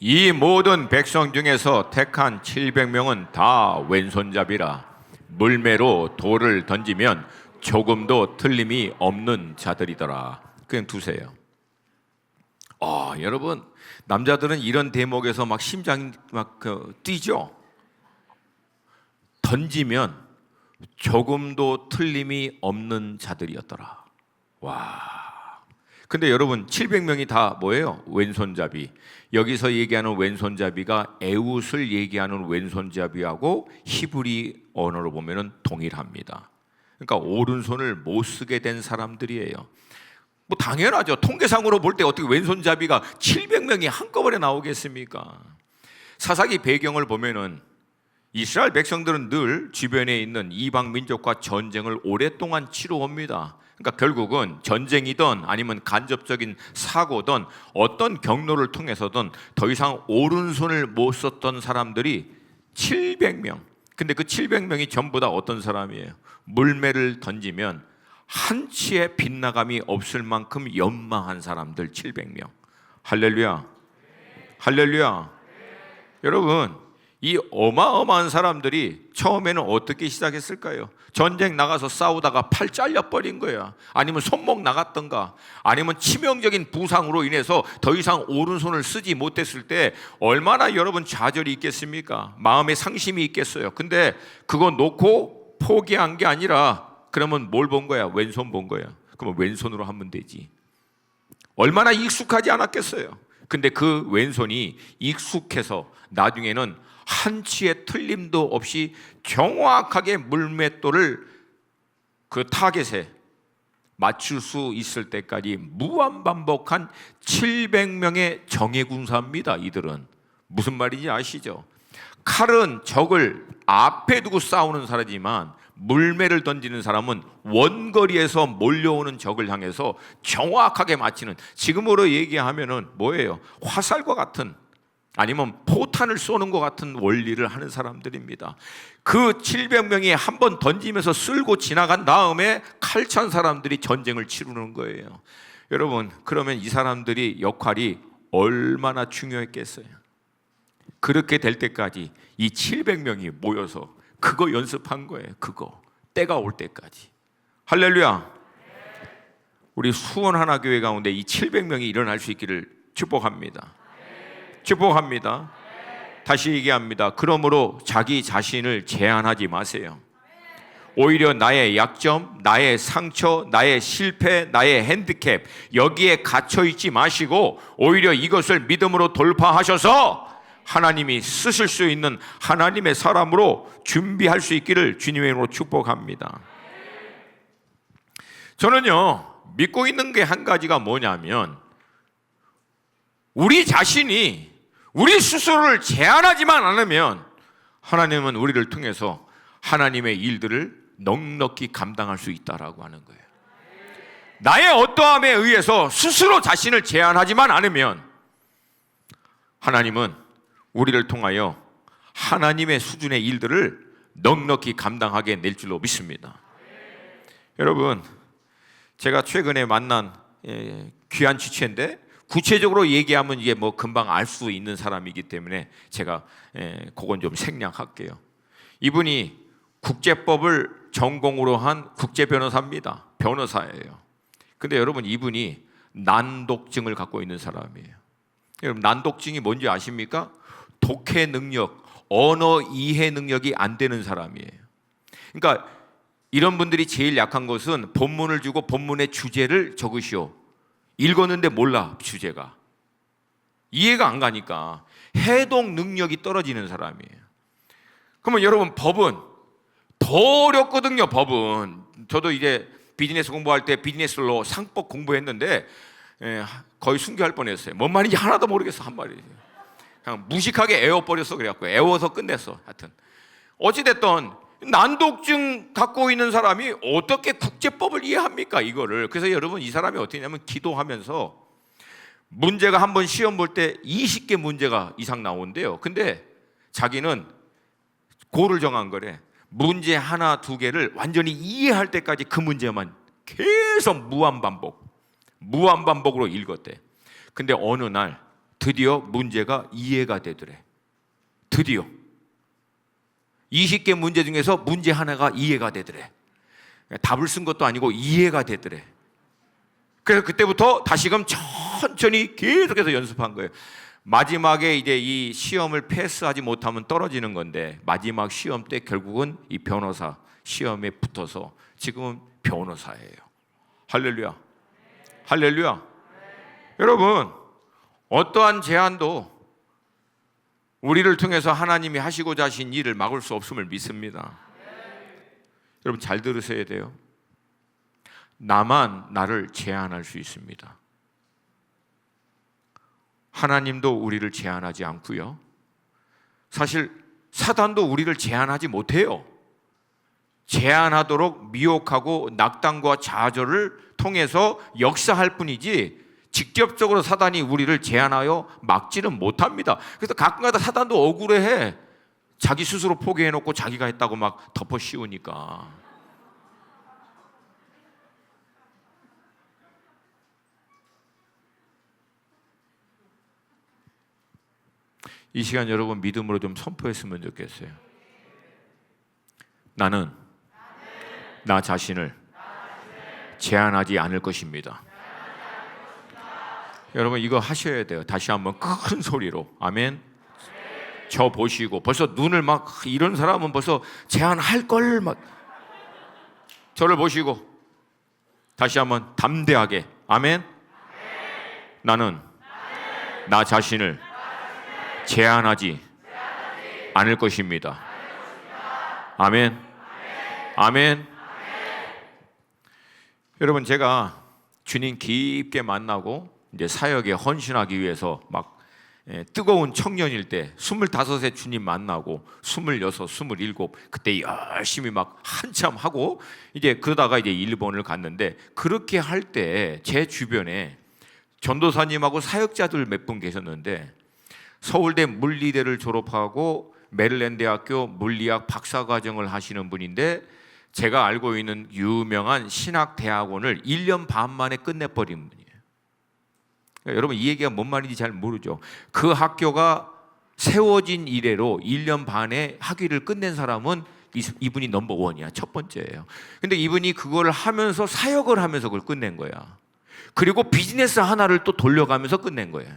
이 모든 백성 중에서 택한 700명은 다 왼손잡이라. 물매로 돌을 던지면 조금도 틀림이 없는 자들이더라. 그냥 두세요. 여러분, 남자들은 이런 대목에서 막 심장이 막 뛰죠. 던지면 조금도 틀림이 없는 자들이었더라. 와. 근데 여러분, 700명이 다 뭐예요? 왼손잡이. 여기서 얘기하는 왼손잡이가 에웃을 얘기하는 왼손잡이하고 히브리 언어로 보면은 동일합니다. 그러니까 오른손을 못 쓰게 된 사람들이에요. 뭐 당연하죠. 통계상으로 볼 때 어떻게 왼손잡이가 700명이 한꺼번에 나오겠습니까? 사사기 배경을 보면은 이스라엘 백성들은 늘 주변에 있는 이방 민족과 전쟁을 오랫동안 치루옵니다. 그러니까 결국은 전쟁이든 아니면 간접적인 사고든 어떤 경로를 통해서든 더 이상 오른손을 못 썼던 사람들이 700명. 근데 그 700명이 전부 다 어떤 사람이에요? 물매를 던지면 한치의 빗나감이 없을 만큼 연망한 사람들 700명. 할렐루야. 할렐루야. 여러분, 이 어마어마한 사람들이 처음에는 어떻게 시작했을까요? 전쟁 나가서 싸우다가 팔 잘려버린 거야. 아니면 손목 나갔던가, 아니면 치명적인 부상으로 인해서 더 이상 오른손을 쓰지 못했을 때 얼마나 여러분 좌절이 있겠습니까? 마음에 상심이 있겠어요. 근데 그거 놓고 포기한 게 아니라 그러면 뭘 본 거야? 왼손 본 거야. 그러면 왼손으로 하면 되지. 얼마나 익숙하지 않았겠어요. 근데 그 왼손이 익숙해서 나중에는 한치의 틀림도 없이 정확하게 물맷돌을 그 타겟에 맞출 수 있을 때까지 무한반복한 700명의 정예군사입니다. 이들은 무슨 말인지 아시죠? 칼은 적을 앞에 두고 싸우는 사람이지만 물매를 던지는 사람은 원거리에서 몰려오는 적을 향해서 정확하게 맞히는, 지금으로 얘기하면은 뭐예요? 화살과 같은, 아니면 포탄을 쏘는 것 같은 원리를 하는 사람들입니다. 그 700명이 한 번 던지면서 쓸고 지나간 다음에 칼찬 사람들이 전쟁을 치르는 거예요. 여러분, 그러면 이 사람들이 역할이 얼마나 중요했겠어요? 그렇게 될 때까지 이 700명이 모여서 그거 연습한 거예요. 그거 때가 올 때까지. 할렐루야. 우리 수원하나교회 가운데 이 700명이 일어날 수 있기를 축복합니다. 축복합니다. 다시 얘기합니다. 그러므로 자기 자신을 제한하지 마세요. 오히려 나의 약점, 나의 상처, 나의 실패, 나의 핸디캡, 여기에 갇혀 있지 마시고 오히려 이것을 믿음으로 돌파하셔서 하나님이 쓰실 수 있는 하나님의 사람으로 준비할 수 있기를 주님의 이름으로 축복합니다. 저는요, 믿고 있는 게 한 가지가 뭐냐면, 우리 자신이 우리 스스로를 제한하지만 않으면 하나님은 우리를 통해서 하나님의 일들을 넉넉히 감당할 수 있다라고 하는 거예요. 나의 어떠함에 의해서 스스로 자신을 제한하지만 않으면 하나님은 우리를 통하여 하나님의 수준의 일들을 넉넉히 감당하게 낼 줄로 믿습니다. 여러분, 제가 최근에 만난 귀한 지체인데 구체적으로 얘기하면 이게 뭐 금방 알 수 있는 사람이기 때문에 제가 그건 좀 생략할게요. 이분이 국제법을 전공으로 한 국제 변호사입니다. 변호사예요. 근데 여러분, 이분이 난독증을 갖고 있는 사람이에요. 여러분, 난독증이 뭔지 아십니까? 독해 능력, 언어 이해 능력이 안 되는 사람이에요. 그러니까 이런 분들이 제일 약한 것은 본문을 주고 본문의 주제를 적으시오. 읽었는데 몰라, 주제가. 이해가 안 가니까 해독 능력이 떨어지는 사람이에요. 그러면 여러분, 법은 더 어렵거든요. 법은. 저도 이제 비즈니스 공부할 때 비즈니스로 상법 공부했는데 거의 순교할 뻔했어요. 뭔 말인지 하나도 모르겠어, 한 말이에요. 그냥 무식하게 애워버렸어. 그래갖고 애워서 끝냈어. 하여튼 어찌됐든 난독증 갖고 있는 사람이 어떻게 국제법을 이해합니까 이거를. 그래서 여러분 이 사람이 어떻게 했냐면 기도하면서 문제가 한번 시험 볼 때 20개 문제가 이상 나온대요. 근데 자기는 고를 정한 거래. 문제 하나 두 개를 완전히 이해할 때까지 그 문제만 계속 무한반복으로 읽었대. 근데 어느 날 드디어 문제가 이해가 되더래. 드디어 20개 문제 중에서 문제 하나가 이해가 되더래. 답을 쓴 것도 아니고 이해가 되더래. 그래서 그때부터 다시금 천천히 계속해서 연습한 거예요. 마지막에 이제 이 시험을 패스하지 못하면 떨어지는 건데 마지막 시험 때 결국은 이 변호사 시험에 붙어서 지금은 변호사예요. 할렐루야. 할렐루야. 여러분 어떠한 제안도 우리를 통해서 하나님이 하시고자 하신 일을 막을 수 없음을 믿습니다. 여러분 잘 들으셔야 돼요. 나만 나를 제한할 수 있습니다. 하나님도 우리를 제한하지 않고요. 사실 사단도 우리를 제한하지 못해요. 제한하도록 미혹하고 낙담과 좌절을 통해서 역사할 뿐이지 직접적으로 사단이 우리를 제한하여 막지는 못합니다. 그래서 가끔가다 사단도 억울해해. 자기 스스로 포기해놓고 자기가 했다고 막 덮어 씌우니까. 이 시간 여러분 믿음으로 좀 선포했으면 좋겠어요. 나는 나 자신을 제한하지 않을 것입니다. 여러분 이거 하셔야 돼요. 다시 한번 큰 소리로 아멘. 저 보시고 벌써 눈을 막 이런 사람은 벌써 제한할 걸 막 저를 보시고 다시 한번 담대하게 아멘. 나는 나 자신을 제한하지 않을 것입니다. 아멘. 아멘. 여러분 제가 주님 깊게 만나고 이제 사역에 헌신하기 위해서 막 뜨거운 청년일 때 25에 주님 만나고 26, 27 그때 열심히 막 한참 하고 이제 그러다가 이제 일본을 갔는데 그렇게 할 때 제 주변에 전도사님하고 사역자들 몇 분 계셨는데 서울대 물리대를 졸업하고 메릴랜드 대학교 물리학 박사과정을 하시는 분인데 제가 알고 있는 유명한 신학대학원을 1년 반 만에 끝내버린 분이에요. 그러니까 여러분 이 얘기가 뭔 말인지 잘 모르죠. 그 학교가 세워진 이래로 1년 반에 학위를 끝낸 사람은 이분이 넘버원이야. 첫 번째예요. 근데 이분이 그걸 하면서 사역을 하면서 그걸 끝낸 거야. 그리고 비즈니스 하나를 또 돌려가면서 끝낸 거예요.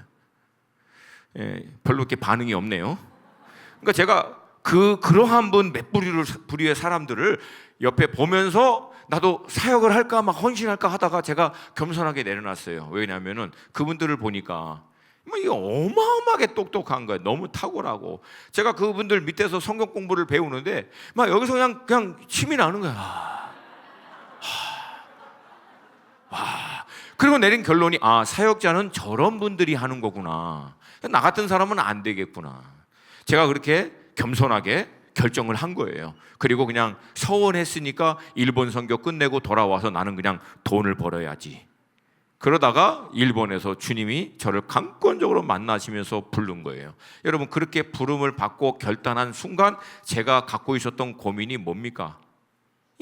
별로 이렇게 반응이 없네요. 그러니까 제가 그러한 분 몇 부류의 사람들을 옆에 보면서 나도 사역을 할까 막 헌신할까 하다가 제가 겸손하게 내려놨어요. 왜냐하면은 그분들을 보니까 뭐 이게 어마어마하게 똑똑한 거예요. 너무 탁월하고 제가 그분들 밑에서 성경 공부를 배우는데 막 여기서 그냥 힘이 나는 거야. 그리고 내린 결론이 사역자는 저런 분들이 하는 거구나. 나 같은 사람은 안 되겠구나. 제가 그렇게 겸손하게 결정을 한 거예요. 그리고 그냥 서원했으니까 일본 선교 끝내고 돌아와서 나는 그냥 돈을 벌어야지. 그러다가 일본에서 주님이 저를 강권적으로 만나시면서 부른 거예요. 여러분 그렇게 부름을 받고 결단한 순간 제가 갖고 있었던 고민이 뭡니까?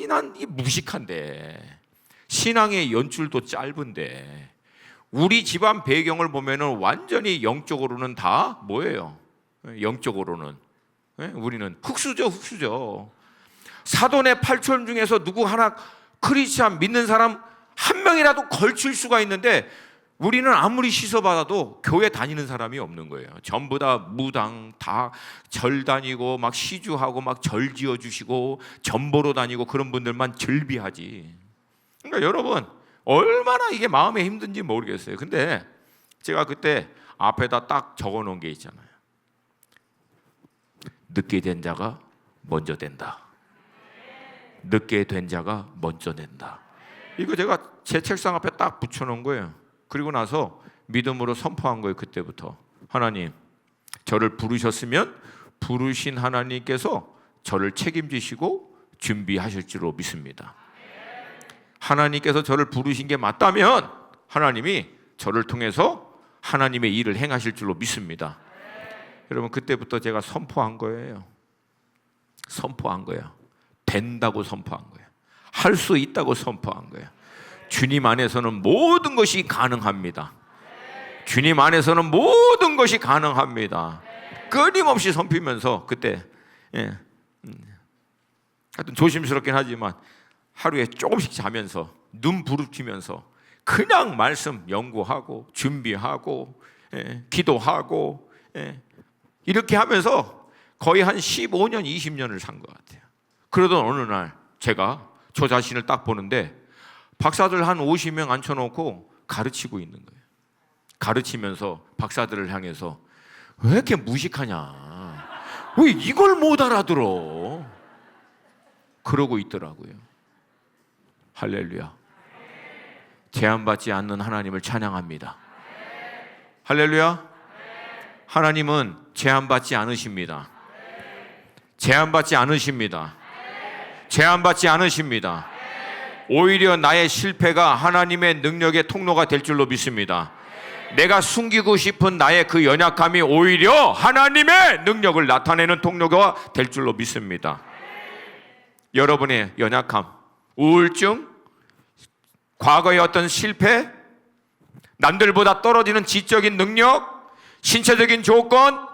난 무식한데 신앙의 연줄도 짧은데 우리 집안 배경을 보면은 완전히 영적으로는 다 뭐예요? 영적으로는 우리는 흑수저. 사돈의 8촌 중에서 누구 하나 크리스찬 믿는 사람 한 명이라도 걸칠 수가 있는데 우리는 아무리 씻어받아도 교회 다니는 사람이 없는 거예요. 전부 다 무당, 다 절 다니고 막 시주하고 막 절 지어주시고 전보로 다니고 그런 분들만 즐비하지. 그러니까 여러분 얼마나 이게 마음에 힘든지 모르겠어요. 근데 제가 그때 앞에다 딱 적어놓은 게 있잖아요. 늦게 된 자가 먼저 된다. 늦게 된 자가 먼저 된다. 이거 제가 제 책상 앞에 딱 붙여놓은 거예요. 그리고 나서 믿음으로 선포한 거예요. 그때부터 하나님 저를 부르셨으면 부르신 하나님께서 저를 책임지시고 준비하실 줄로 믿습니다. 하나님께서 저를 부르신 게 맞다면 하나님이 저를 통해서 하나님의 일을 행하실 줄로 믿습니다. 여러분, 그때부터 제가 선포한 거예요. 선포한 거예요. 된다고 선포한 거예요. 할 수 있다고 선포한 거예요. 주님 안에서는 모든 것이 가능합니다. 주님 안에서는 모든 것이 가능합니다. 끊임없이 선피면서 그때 하여튼 조심스럽긴 하지만 하루에 조금씩 자면서 눈 부릅뜨면서 그냥 말씀 연구하고 준비하고 기도하고 이렇게 하면서 거의 한 15년 20년을 산 것 같아요. 그러던 어느 날 제가 저 자신을 딱 보는데 박사들 한 50명 앉혀놓고 가르치고 있는 거예요. 가르치면서 박사들을 향해서 왜 이렇게 무식하냐, 왜 이걸 못 알아들어, 그러고 있더라고요. 할렐루야. 제한받지 않는 하나님을 찬양합니다. 할렐루야. 하나님은 제한받지 않으십니다. 제한받지 않으십니다. 제한받지 않으십니다. 오히려 나의 실패가 하나님의 능력의 통로가 될 줄로 믿습니다. 내가 숨기고 싶은 나의 그 연약함이 오히려 하나님의 능력을 나타내는 통로가 될 줄로 믿습니다. 여러분의 연약함, 우울증, 과거의 어떤 실패, 남들보다 떨어지는 지적인 능력, 신체적인 조건,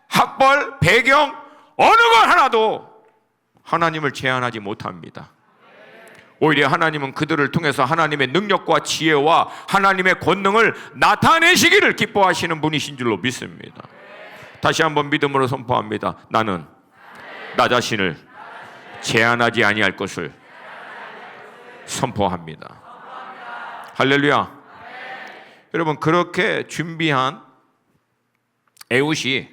학벌, 배경, 어느 것 하나도 하나님을 제한하지 못합니다. 오히려 하나님은 그들을 통해서 하나님의 능력과 지혜와 하나님의 권능을 나타내시기를 기뻐하시는 분이신 줄로 믿습니다. 다시 한번 믿음으로 선포합니다. 나는 나 자신을 제한하지 아니할 것을 선포합니다. 할렐루야. 여러분, 그렇게 준비한 에훗이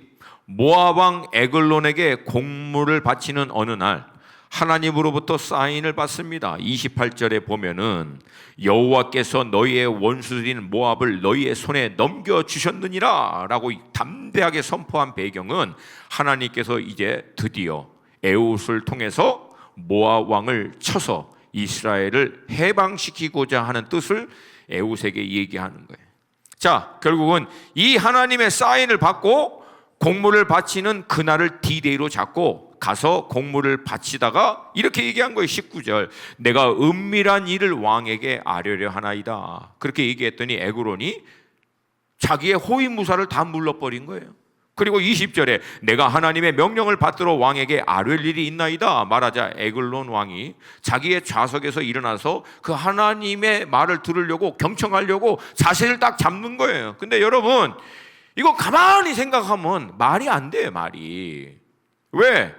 모압 왕 에글론에게 공물을 바치는 어느 날 하나님으로부터 사인을 받습니다. 28절에 보면은 여호와께서 너희의 원수들인 모압을 너희의 손에 넘겨주셨느니라 라고 담대하게 선포한 배경은 하나님께서 이제 드디어 에훗을 통해서 모압 왕을 쳐서 이스라엘을 해방시키고자 하는 뜻을 에훗에게 얘기하는 거예요. 자, 결국은 이 하나님의 사인을 받고 공물을 바치는 그날을 D-Day로 잡고 가서 공물을 바치다가 이렇게 얘기한 거예요. 19절, 내가 은밀한 일을 왕에게 아뢰려 하나이다. 그렇게 얘기했더니 에글론이 자기의 호위무사를 다 물러버린 거예요. 그리고 20절에 내가 하나님의 명령을 받들어 왕에게 아뢰릴 일이 있나이다 말하자 에글론 왕이 자기의 좌석에서 일어나서 그 하나님의 말을 들으려고 경청하려고 자세를 딱 잡는 거예요. 근데 여러분, 이거 가만히 생각하면 말이 안 돼요. 말이. 왜?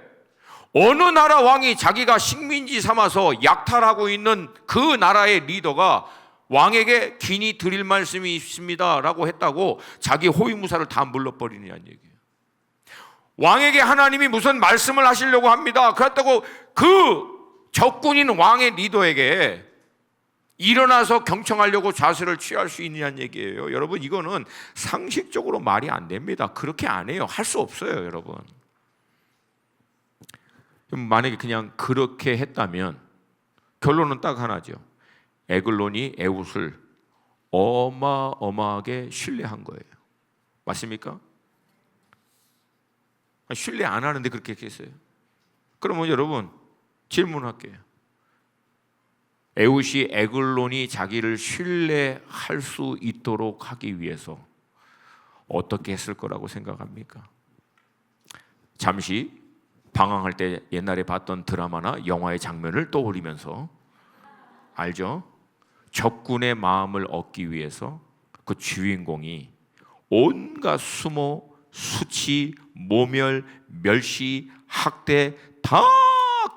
어느 나라 왕이 자기가 식민지 삼아서 약탈하고 있는 그 나라의 리더가 왕에게 긴히 드릴 말씀이 있습니다 라고 했다고 자기 호위무사를 다 물러버리느냐는 얘기예요. 왕에게 하나님이 무슨 말씀을 하시려고 합니다. 그렇다고 그 적군인 왕의 리더에게 일어나서 경청하려고 자세를 취할 수 있느냐는 얘기예요. 여러분, 이거는 상식적으로 말이 안 됩니다. 그렇게 안 해요. 할 수 없어요. 여러분, 만약에 그냥 그렇게 했다면 결론은 딱 하나죠. 에글론이 에훗을 어마어마하게 신뢰한 거예요. 맞습니까? 신뢰 안 하는데 그렇게 했어요. 그러면 여러분, 질문할게요. 에훗이 에글론이 자기를 신뢰할 수 있도록 하기 위해서 어떻게 했을 거라고 생각합니까? 잠시 방황할 때 옛날에 봤던 드라마나 영화의 장면을 떠올리면서 알죠? 적군의 마음을 얻기 위해서 그 주인공이 온갖 수모, 수치, 모멸, 멸시, 학대 다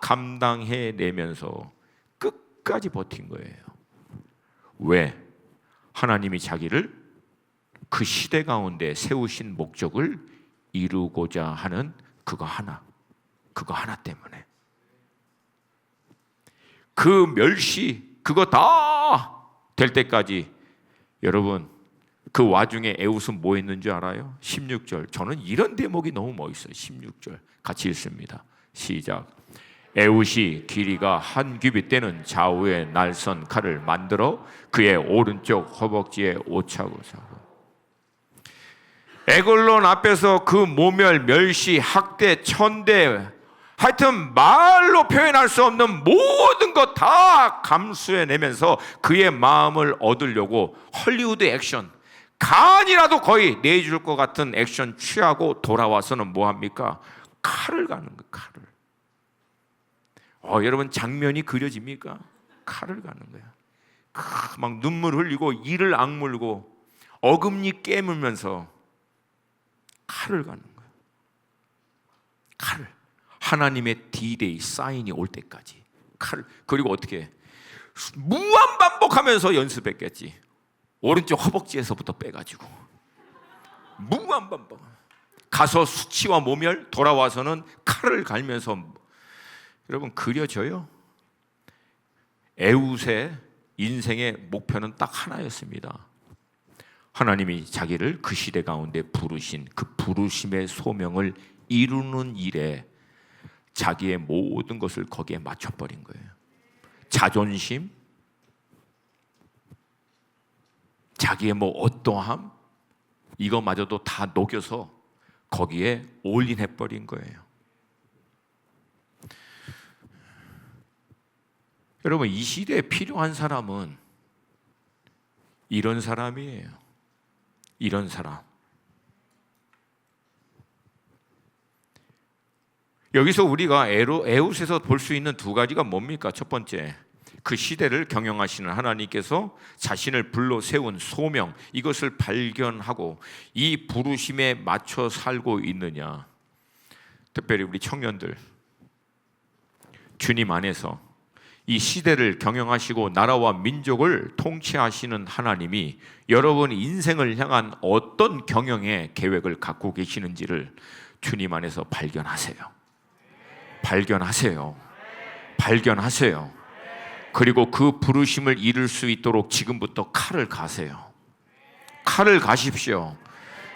감당해내면서 끝까지 버틴 거예요. 왜? 하나님이 자기를 그 시대 가운데 세우신 목적을 이루고자 하는 그거 하나 때문에. 그 멸시, 그거 다 될 때까지 여러분, 그 와중에 에웃은 뭐 했는 줄 알아요? 16절. 저는 이런 대목이 너무 멋있어요. 16절 같이 읽습니다. 시작. 에웃이 길이가 한 규빗 되는 좌우에 날선 칼을 만들어 그의 오른쪽 허벅지에 오차고 사고. 에글론 앞에서 그 모멸, 멸시, 학대, 천대, 하여튼 말로 표현할 수 없는 모든 것 다 감수해내면서 그의 마음을 얻으려고 헐리우드 액션, 간이라도 거의 내줄 것 같은 액션 취하고 돌아와서는 뭐합니까? 칼을 가는 거예요. 칼을. 여러분 장면이 그려집니까? 칼을 가는 거야. 막 눈물 흘리고 이를 악물고 어금니 깨물면서 칼을 가는 거야. 칼을. 하나님의 D-Day 사인이 올 때까지 칼을. 그리고 어떻게 해? 무한 반복하면서 연습했겠지. 오른쪽 허벅지에서부터 빼가지고 무한 반복. 가서 수치와 모멸, 돌아와서는 칼을 갈면서. 여러분 그려져요? 에웃의 인생의 목표는 딱 하나였습니다. 하나님이 자기를 그 시대 가운데 부르신 그 부르심의 소명을 이루는 일에 자기의 모든 것을 거기에 맞춰버린 거예요. 자존심, 자기의 어떠함, 이거마저도 다 녹여서 거기에 올인해버린 거예요. 여러분 이 시대에 필요한 사람은 이런 사람이에요. 이런 사람. 여기서 우리가 에웃에서 볼 수 있는 두 가지가 뭡니까? 첫 번째, 그 시대를 경영하시는 하나님께서 자신을 불러 세운 소명, 이것을 발견하고 이 부르심에 맞춰 살고 있느냐. 특별히 우리 청년들, 주님 안에서 이 시대를 경영하시고 나라와 민족을 통치하시는 하나님이 여러분 인생을 향한 어떤 경영의 계획을 갖고 계시는지를 주님 안에서 발견하세요. 발견하세요. 발견하세요. 그리고 그 부르심을 이룰 수 있도록 지금부터 칼을 가세요. 칼을 가십시오.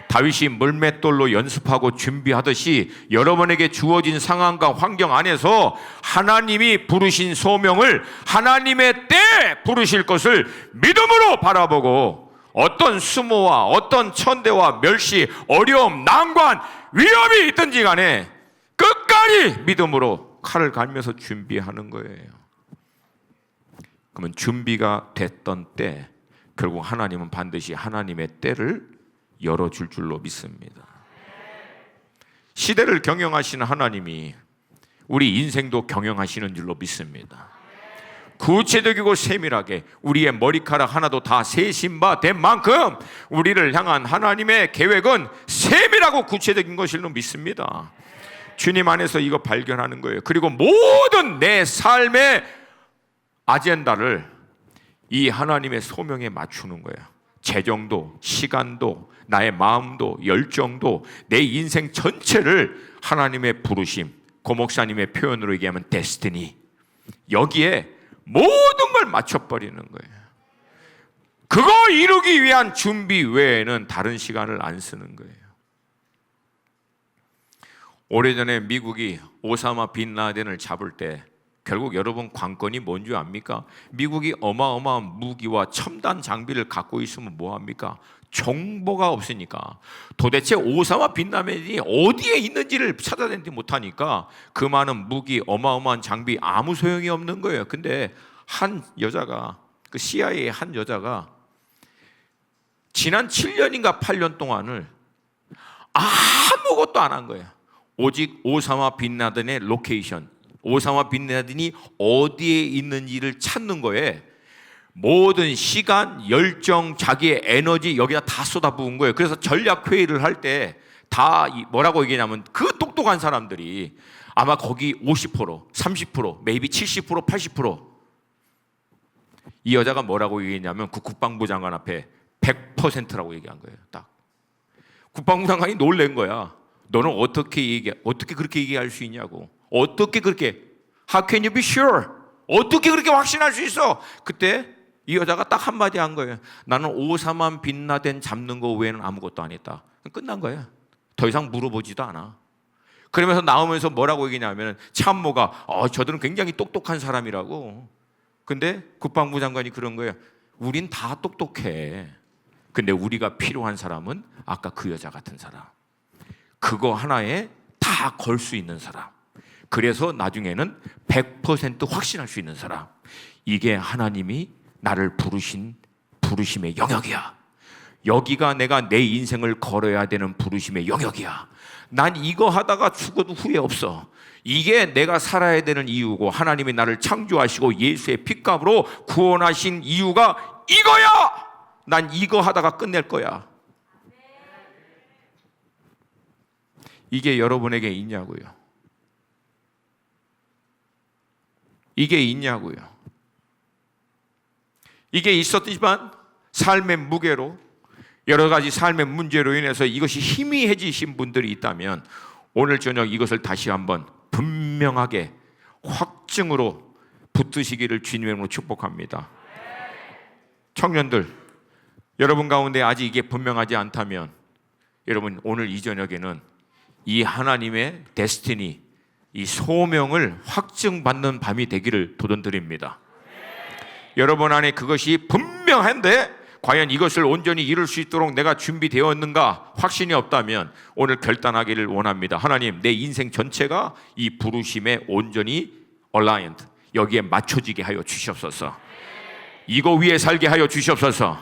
다윗이 물맷돌로 연습하고 준비하듯이 여러분에게 주어진 상황과 환경 안에서 하나님이 부르신 소명을 하나님의 때에 부르실 것을 믿음으로 바라보고 어떤 수모와 어떤 천대와 멸시, 어려움, 난관, 위험이 있든지 간에 끝까지 믿음으로 칼을 갈면서 준비하는 거예요. 그러면 준비가 됐던 때 결국 하나님은 반드시 하나님의 때를 열어줄 줄로 믿습니다. 시대를 경영하시는 하나님이 우리 인생도 경영하시는 줄로 믿습니다. 구체적이고 세밀하게 우리의 머리카락 하나도 다 세신 바 된 만큼 우리를 향한 하나님의 계획은 세밀하고 구체적인 것일로 믿습니다. 주님 안에서 이거 발견하는 거예요. 그리고 모든 내 삶의 아젠다를 이 하나님의 소명에 맞추는 거예요. 재정도, 시간도, 나의 마음도, 열정도, 내 인생 전체를 하나님의 부르심, 고 목사님의 표현으로 얘기하면 데스티니, 여기에 모든 걸 맞춰버리는 거예요. 그거 이루기 위한 준비 외에는 다른 시간을 안 쓰는 거예요. 오래전에 미국이 오사마 빈 라덴을 잡을 때 결국 여러분 관건이 뭔지 압니까? 미국이 어마어마한 무기와 첨단 장비를 갖고 있으면 뭐합니까? 정보가 없으니까 도대체 오사마 빈 라덴이 어디에 있는지를 찾아내지 못하니까 그 많은 무기, 어마어마한 장비 아무 소용이 없는 거예요. 근데 한 여자가, 그 CIA 한 여자가 지난 7년인가 8년 동안을 아무것도 안 한 거예요. 오직 오사마 빈 라덴의 로케이션, 오사마 빈 라덴이 어디에 있는지를 찾는 거에 모든 시간, 열정, 자기의 에너지 여기다 다 쏟아부은 거예요. 그래서 전략 회의를 할 때 다 뭐라고 얘기하냐면 그 똑똑한 사람들이 아마 거기 50%, 30%, maybe 70%, 80%. 이 여자가 뭐라고 얘기했냐면 그 국방부 장관 앞에 100%라고 얘기한 거예요. 딱. 국방부 장관이 놀란 거야. 너는 어떻게 그렇게 얘기할 수 있냐고. 어떻게 그렇게, How can you be sure? 어떻게 그렇게 확신할 수 있어? 그때 이 여자가 딱 한마디 한 거예요. 나는 오사만 빛나덴 잡는 거 외에는 아무것도 안 했다. 끝난 거예요. 더 이상 물어보지도 않아. 그러면서 나오면서 뭐라고 얘기냐면 참모가 저들은 굉장히 똑똑한 사람이라고. 근데 국방부 장관이 그런 거예요. 우린 다 똑똑해. 근데 우리가 필요한 사람은 아까 그 여자 같은 사람. 그거 하나에 다 걸 수 있는 사람. 그래서 나중에는 100% 확신할 수 있는 사람. 이게 하나님이 나를 부르신 부르심의 영역이야. 여기가 내가 내 인생을 걸어야 되는 부르심의 영역이야. 난 이거 하다가 죽어도 후회 없어. 이게 내가 살아야 되는 이유고 하나님이 나를 창조하시고 예수의 핏값으로 구원하신 이유가 이거야. 난 이거 하다가 끝낼 거야. 이게 여러분에게 있냐고요. 이게 있냐고요. 이게 있었지만 삶의 무게로 여러 가지 삶의 문제로 인해서 이것이 희미해지신 분들이 있다면 오늘 저녁 이것을 다시 한번 분명하게 확증으로 붙드시기를 주님으로 축복합니다. 청년들, 여러분 가운데 아직 이게 분명하지 않다면 여러분 오늘 이 저녁에는 이 하나님의 데스티니, 이 소명을 확증받는 밤이 되기를 도전드립니다. 여러분 안에 그것이 분명한데 과연 이것을 온전히 이룰 수 있도록 내가 준비되었는가 확신이 없다면 오늘 결단하기를 원합니다. 하나님, 내 인생 전체가 이 부르심에 온전히 aligned, 여기에 맞춰지게 하여 주시옵소서. 이거 위에 살게 하여 주시옵소서.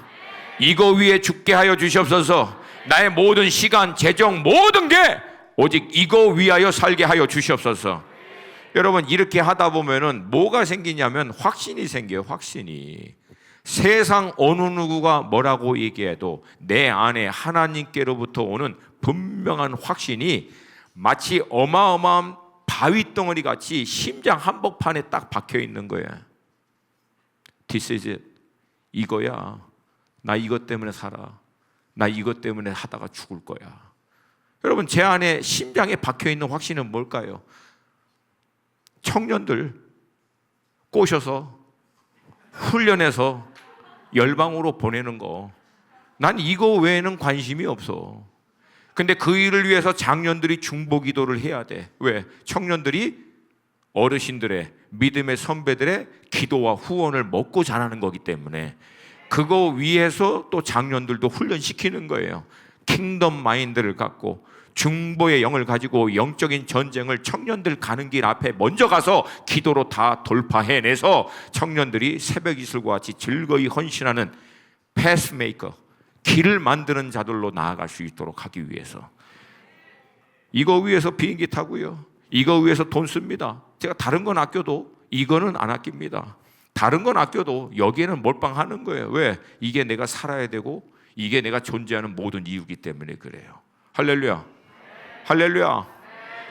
이거 위에 죽게 하여 주시옵소서. 나의 모든 시간, 재정, 모든 게 오직 이거 위하여 살게 하여 주시옵소서. 여러분 이렇게 하다 보면은 뭐가 생기냐면 확신이 생겨요. 확신이. 세상 어느 누구가 뭐라고 얘기해도 내 안에 하나님께로부터 오는 분명한 확신이 마치 어마어마한 바위덩어리 같이 심장 한복판에 딱 박혀 있는 거예요. This is it. 이거야. 나 이것 때문에 살아. 나 이것 때문에 하다가 죽을 거야. 여러분 제 안에 심장에 박혀 있는 확신은 뭘까요? 청년들 꼬셔서 훈련해서 열방으로 보내는 거. 난 이거 외에는 관심이 없어. 근데 그 일을 위해서 장년들이 중보기도를 해야 돼. 왜? 청년들이 어르신들의 믿음의 선배들의 기도와 후원을 먹고 자라는 거기 때문에 그거 위해서 또 장년들도 훈련시키는 거예요. 킹덤 마인드를 갖고 중보의 영을 가지고 영적인 전쟁을 청년들 가는 길 앞에 먼저 가서 기도로 다 돌파해내서 청년들이 새벽 이슬과 같이 즐거이 헌신하는 패스메이커, 길을 만드는 자들로 나아갈 수 있도록 하기 위해서. 이거 위해서 비행기 타고요, 이거 위해서 돈 씁니다. 제가 다른 건 아껴도 이거는 안 아낍니다. 다른 건 아껴도 여기에는 몰빵하는 거예요. 왜? 이게 내가 살아야 되고 이게 내가 존재하는 모든 이유이기 때문에 그래요. 할렐루야. 할렐루야.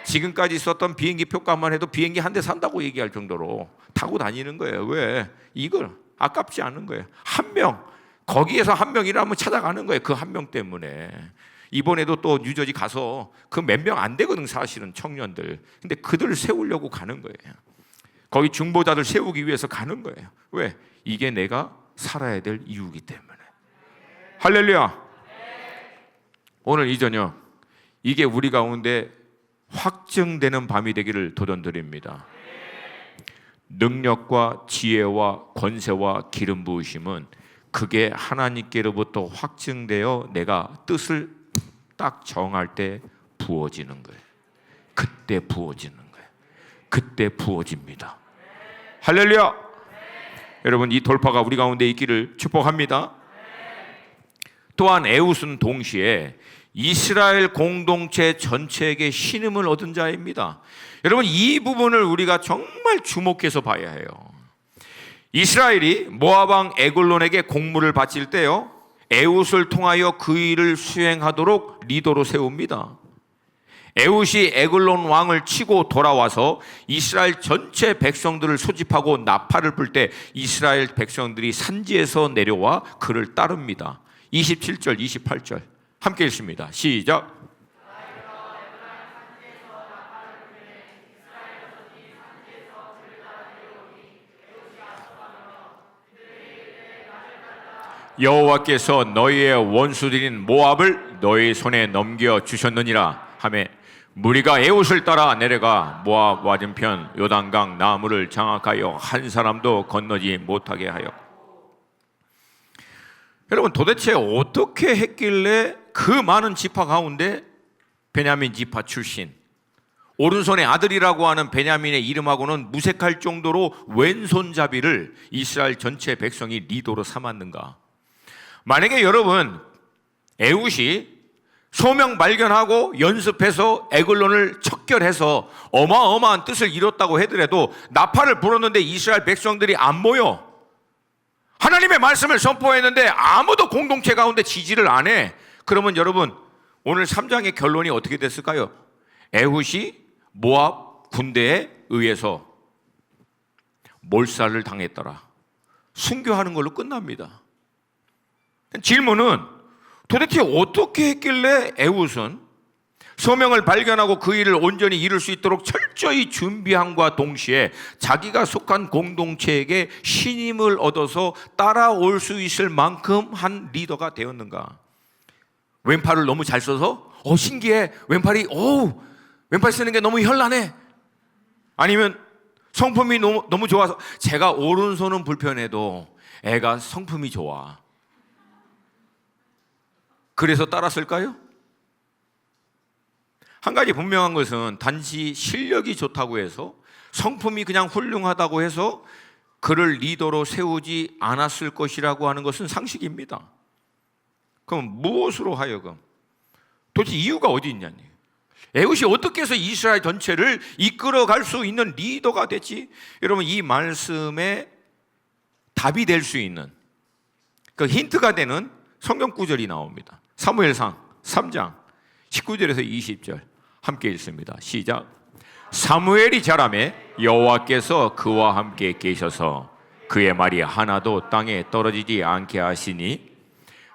지금까지 있었던 비행기 표값만 해도 비행기 한 대 산다고 얘기할 정도로 타고 다니는 거예요. 왜? 이걸 아깝지 않은 거예요. 한 명, 거기에서 한 명이라면 찾아가는 거예요. 그 한 명 때문에. 이번에도 또 뉴저지 가서 그 몇 명 안 되거든 사실은 청년들. 근데 그들을 세우려고 가는 거예요. 거기 중보자들 세우기 위해서 가는 거예요. 왜? 이게 내가 살아야 될 이유이기 때문에. 할렐루야. 오늘 이 저녁 이게 우리 가운데 확증되는 밤이 되기를 도전드립니다. 능력과 지혜와 권세와 기름 부으심은 그게 하나님께로부터 확증되어 내가 뜻을 딱 정할 때 부어지는 거예요. 그때 부어지는 거예요. 그때 부어집니다. 할렐루야. 여러분 이 돌파가 우리 가운데 있기를 축복합니다. 또한 에웃은 동시에 이스라엘 공동체 전체에게 신임을 얻은 자입니다. 여러분 이 부분을 우리가 정말 주목해서 봐야 해요. 이스라엘이 모압 왕 에글론에게 공물을 바칠 때요, 에웃을 통하여 그 일을 수행하도록 리더로 세웁니다. 에웃이 에글론 왕을 치고 돌아와서 이스라엘 전체 백성들을 소집하고 나팔을 불 때 이스라엘 백성들이 산지에서 내려와 그를 따릅니다. 27절 28절 함께 읽습니다. 시작. 여호와께서 너희의 원수들인 모압을 너희 손에 넘겨 주셨느니라 하며 무리가 에웃을 따라 내려가 모압 맞은편 요단강 나무를 장악하여 한 사람도 건너지 못하게 하여. 여러분, 도대체 어떻게 했길래 그 많은 지파 가운데 베냐민 지파 출신 오른손의 아들이라고 하는 베냐민의 이름하고는 무색할 정도로 왼손잡이를 이스라엘 전체 백성이 리더로 삼았는가? 만약에 여러분 에웃이 소명 발견하고 연습해서 에글론을 척결해서 어마어마한 뜻을 이뤘다고 하더라도 나팔을 불었는데 이스라엘 백성들이 안 모여 하나님의 말씀을 선포했는데 아무도 공동체 가운데 지지를 안 해. 그러면 여러분 오늘 3장의 결론이 어떻게 됐을까요? 에훗이 모압 군대에 의해서 몰살을 당했더라. 순교하는 걸로 끝납니다. 질문은 도대체 어떻게 했길래 에훗은 소명을 발견하고 그 일을 온전히 이룰 수 있도록 철저히 준비함과 동시에 자기가 속한 공동체에게 신임을 얻어서 따라올 수 있을 만큼 한 리더가 되었는가? 왼팔을 너무 잘 써서 신기해, 왼팔 쓰는 게 너무 현란해. 아니면 성품이 너무 좋아서 제가 오른손은 불편해도 애가 성품이 좋아, 그래서 따랐을까요? 한 가지 분명한 것은 단지 실력이 좋다고 해서 성품이 그냥 훌륭하다고 해서 그를 리더로 세우지 않았을 것이라고 하는 것은 상식입니다. 그럼 무엇으로 하여금 도대체 이유가 어디 있냐니? 에훗이 어떻게 해서 이스라엘 전체를 이끌어갈 수 있는 리더가 됐지? 여러분, 이 말씀에 답이 될 수 있는 그 힌트가 되는 성경 구절이 나옵니다. 사무엘상 3장 19절에서 20절 함께 읽습니다. 시작. 사무엘이 자라매 여호와께서 그와 함께 계셔서 그의 말이 하나도 땅에 떨어지지 않게 하시니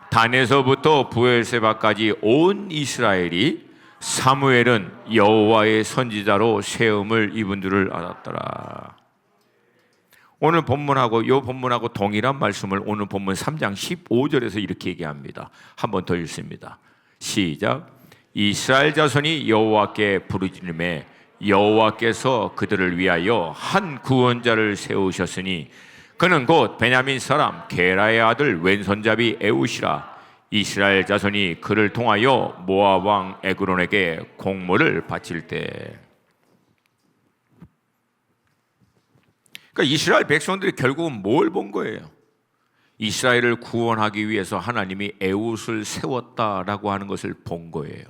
단에서부터 브엘세바까지 온 이스라엘이 사무엘은 여호와의 선지자로 세움을 입은 줄을 알았더라. 오늘 본문하고 이 본문하고 동일한 말씀을 오늘 본문 3장 15절에서 이렇게 얘기합니다. 한 번 더 읽습니다. 시작. 이스라엘 자손이 여호와께 부르짖음에 여호와께서 그들을 위하여 한 구원자를 세우셨으니 그는 곧 베냐민 사람 게라의 아들 왼손잡이 에훗이라. 이스라엘 자손이 그를 통하여 모압 왕 에글론에게 공물을 바칠 때. 그러니까 이스라엘 백성들이 결국은 뭘 본 거예요? 이스라엘을 구원하기 위해서 하나님이 에훗을 세웠다라고 하는 것을 본 거예요.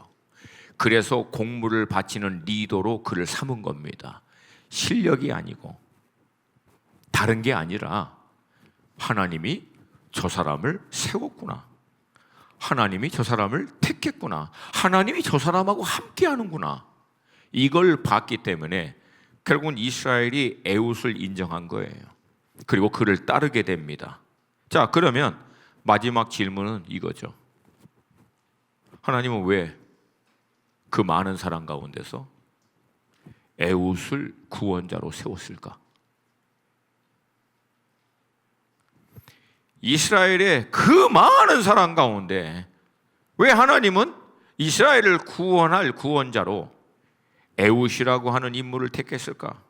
그래서 공물을 바치는 리더로 그를 삼은 겁니다. 실력이 아니고 다른 게 아니라 하나님이 저 사람을 세웠구나, 하나님이 저 사람을 택했구나, 하나님이 저 사람하고 함께 하는구나, 이걸 봤기 때문에 결국은 이스라엘이 에훗을 인정한 거예요. 그리고 그를 따르게 됩니다. 자, 그러면 마지막 질문은 이거죠. 하나님은 왜 그 많은 사람 가운데서 에훗을 구원자로 세웠을까? 이스라엘의 그 많은 사람 가운데 왜 하나님은 이스라엘을 구원할 구원자로 에훗이라고 하는 인물을 택했을까?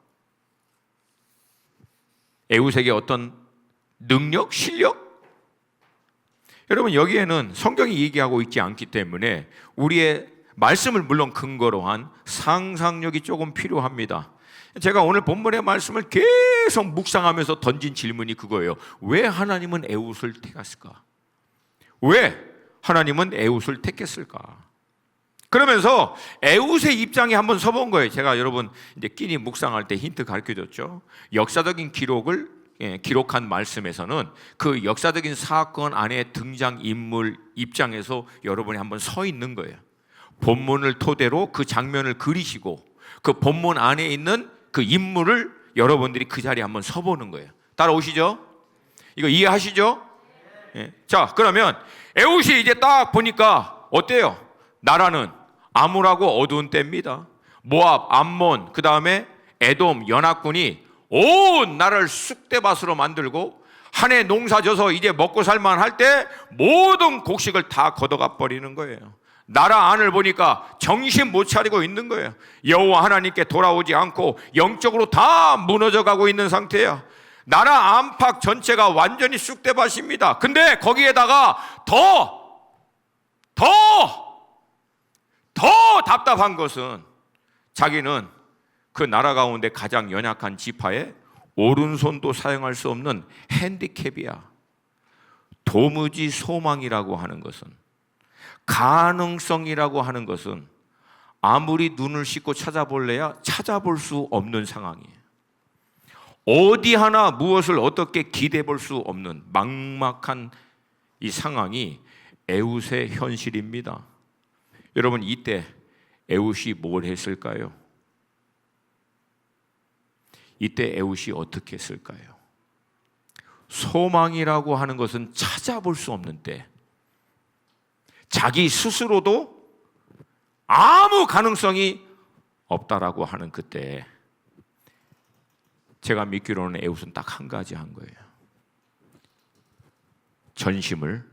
에훗에게 어떤 능력, 실력? 여러분, 여기에는 성경이 얘기하고 있지 않기 때문에 우리의 말씀을 물론 근거로 한 상상력이 조금 필요합니다. 제가 오늘 본문의 말씀을 계속 묵상하면서 던진 질문이 그거예요. 왜 하나님은 에훗을 택했을까? 왜 하나님은 에훗을 택했을까? 그러면서 에훗의 입장에 한번 서본 거예요. 제가 여러분 이제 끼니 묵상할 때 힌트 가르쳐줬죠. 역사적인 기록을 기록한 말씀에서는 그 역사적인 사건 안에 등장인물 입장에서 여러분이 한번 서 있는 거예요. 본문을 토대로 그 장면을 그리시고 그 본문 안에 있는 그 인물을 여러분들이 그 자리에 한번 서보는 거예요. 따라오시죠? 이거 이해하시죠? 자, 그러면 에훗이 이제 딱 보니까 어때요? 나라는 암울하고 어두운 때입니다. 모압, 암몬, 그 다음에 에돔 연합군이 온 나라를 쑥대밭으로 만들고 한 해 농사 져서 이제 먹고 살만 할 때 모든 곡식을 다 걷어가 버리는 거예요. 나라 안을 보니까 정신 못 차리고 있는 거예요. 여호와 하나님께 돌아오지 않고 영적으로 다 무너져 가고 있는 상태예요. 나라 안팎 전체가 완전히 쑥대밭입니다. 근데 거기에다가 더 답답한 것은 자기는 그 나라 가운데 가장 연약한 지파에 오른손도 사용할 수 없는 핸디캡이야. 도무지 소망이라고 하는 것은, 가능성이라고 하는 것은 아무리 눈을 씻고 찾아볼래야 찾아볼 수 없는 상황이에요. 어디 하나 무엇을 어떻게 기대해 볼 수 없는 막막한 이 상황이 에훗의 현실입니다. 여러분, 이때 에훗이 뭘 했을까요? 이때 에훗이 어떻게 했을까요? 소망이라고 하는 것은 찾아볼 수 없는 때, 자기 스스로도 아무 가능성이 없다라고 하는 그때, 제가 믿기로는 에훗은 딱 한 가지 한 거예요. 전심을,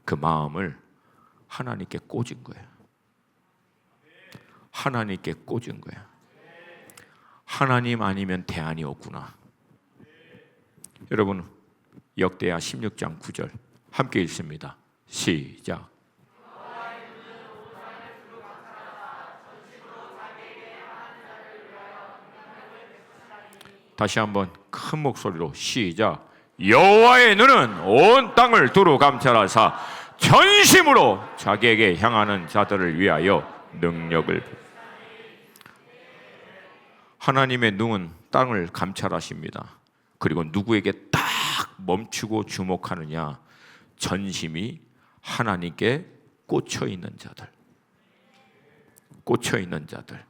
그 마음을 하나님께 꽂은 거예요. 하나님께 꽂은 거예요. 하나님 아니면 대안이 없구나. 여러분, 역대하 16장 9절 함께 읽습니다. 시작. 다시 한번 큰 목소리로 시작. 여호와의 눈은 온 땅을 두루 감찰하사 전심으로 자기에게 향하는 자들을 위하여 능력을. 하나님의 눈은 땅을 감찰하십니다. 그리고 누구에게 딱 멈추고 주목하느냐? 전심이 하나님께 꽂혀 있는 자들. 꽂혀 있는 자들.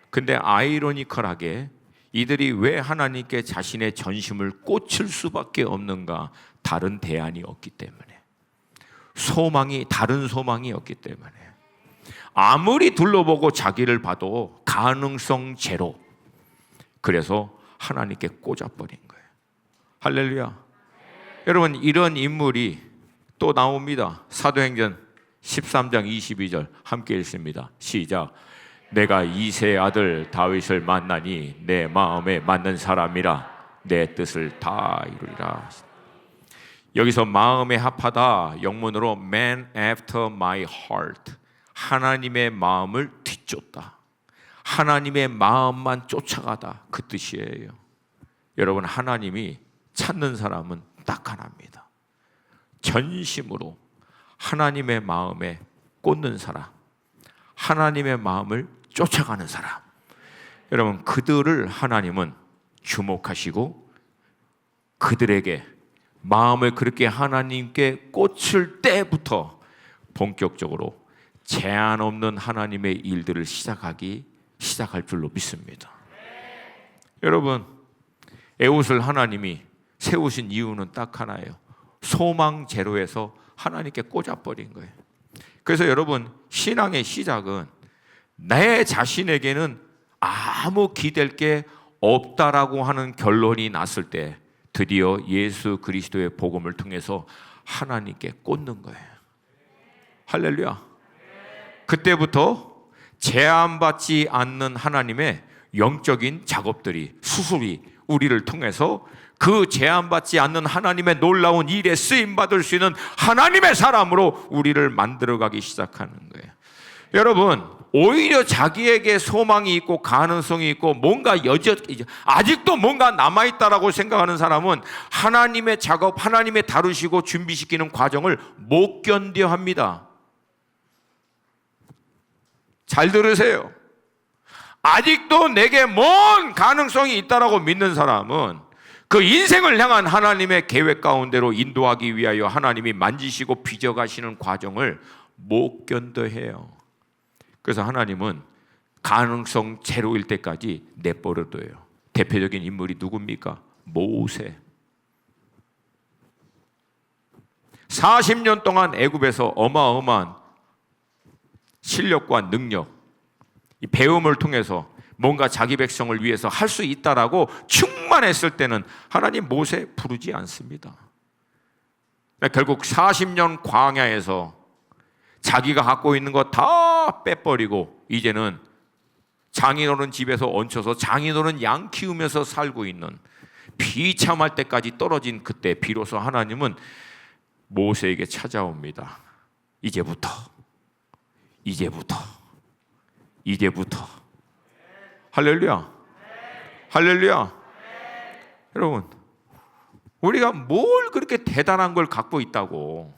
근데 아이러니컬하게 이들이 왜 하나님께 자신의 전심을 꽂힐 수밖에 없는가? 다른 대안이 없기 때문에. 다른 소망이 없기 때문에. 아무리 둘러보고 자기를 봐도 가능성 제로. 그래서 하나님께 꽂아버린 거예요. 할렐루야. 여러분, 이런 인물이 또 나옵니다. 사도행전 13장 22절 함께 읽습니다. 시작. 내가 이새의 아들 다윗을 만나니 내 마음에 맞는 사람이라 내 뜻을 다 이루리라. 여기서 마음에 합하다 영문으로 man after my heart, 하나님의 마음을 뒤쫓다, 하나님의 마음만 쫓아가다, 그 뜻이에요. 여러분, 하나님이 찾는 사람은 딱 하나입니다. 전심으로 하나님의 마음에 꽂는 사람, 하나님의 마음을 쫓아가는 사람, 여러분, 그들을 하나님은 주목하시고 그들에게 마음을 그렇게 하나님께 꽂을 때부터 본격적으로 제한 없는 하나님의 일들을 시작할 줄로 믿습니다. 여러분, 에훗을 하나님이 세우신 이유는 딱 하나예요. 소망 제로에서 하나님께 꽂아버린 거예요. 그래서 여러분, 신앙의 시작은 내 자신에게는 아무 기댈 게 없다라고 하는 결론이 났을 때 드디어 예수 그리스도의 복음을 통해서 하나님께 꽂는 거예요. 할렐루야. 그때부터 제한받지 않는 하나님의 영적인 작업들이, 수술이 우리를 통해서 그 제한받지 않는 하나님의 놀라운 일에 쓰임받을 수 있는 하나님의 사람으로 우리를 만들어가기 시작하는 거예요. 여러분, 오히려 자기에게 소망이 있고 가능성이 있고 뭔가 아직도 뭔가 남아있다라고 생각하는 사람은 하나님의 작업, 하나님의 다루시고 준비시키는 과정을 못 견뎌 합니다. 잘 들으세요. 아직도 내게 뭔 가능성이 있다라고 믿는 사람은 그 인생을 향한 하나님의 계획 가운데로 인도하기 위하여 하나님이 만지시고 빚어가시는 과정을 못 견뎌해요. 그래서 하나님은 가능성 제로일 때까지 내버려둬요. 대표적인 인물이 누굽니까? 모세. 40년 동안 애굽에서 어마어마한 실력과 능력, 이 배움을 통해서 뭔가 자기 백성을 위해서 할 수 있다라고 충만한 교만했을 때는 하나님 모세 부르지 않습니다. 결국 40년 광야에서 자기가 갖고 있는 거 다 빼버리고 이제는 장인어른 집에서 얹혀서 장인어른 양 키우면서 살고 있는, 비참할 때까지 떨어진 그때 비로소 하나님은 모세에게 찾아옵니다. 이제부터 할렐루야, 할렐루야. 여러분, 우리가 뭘 그렇게 대단한 걸 갖고 있다고,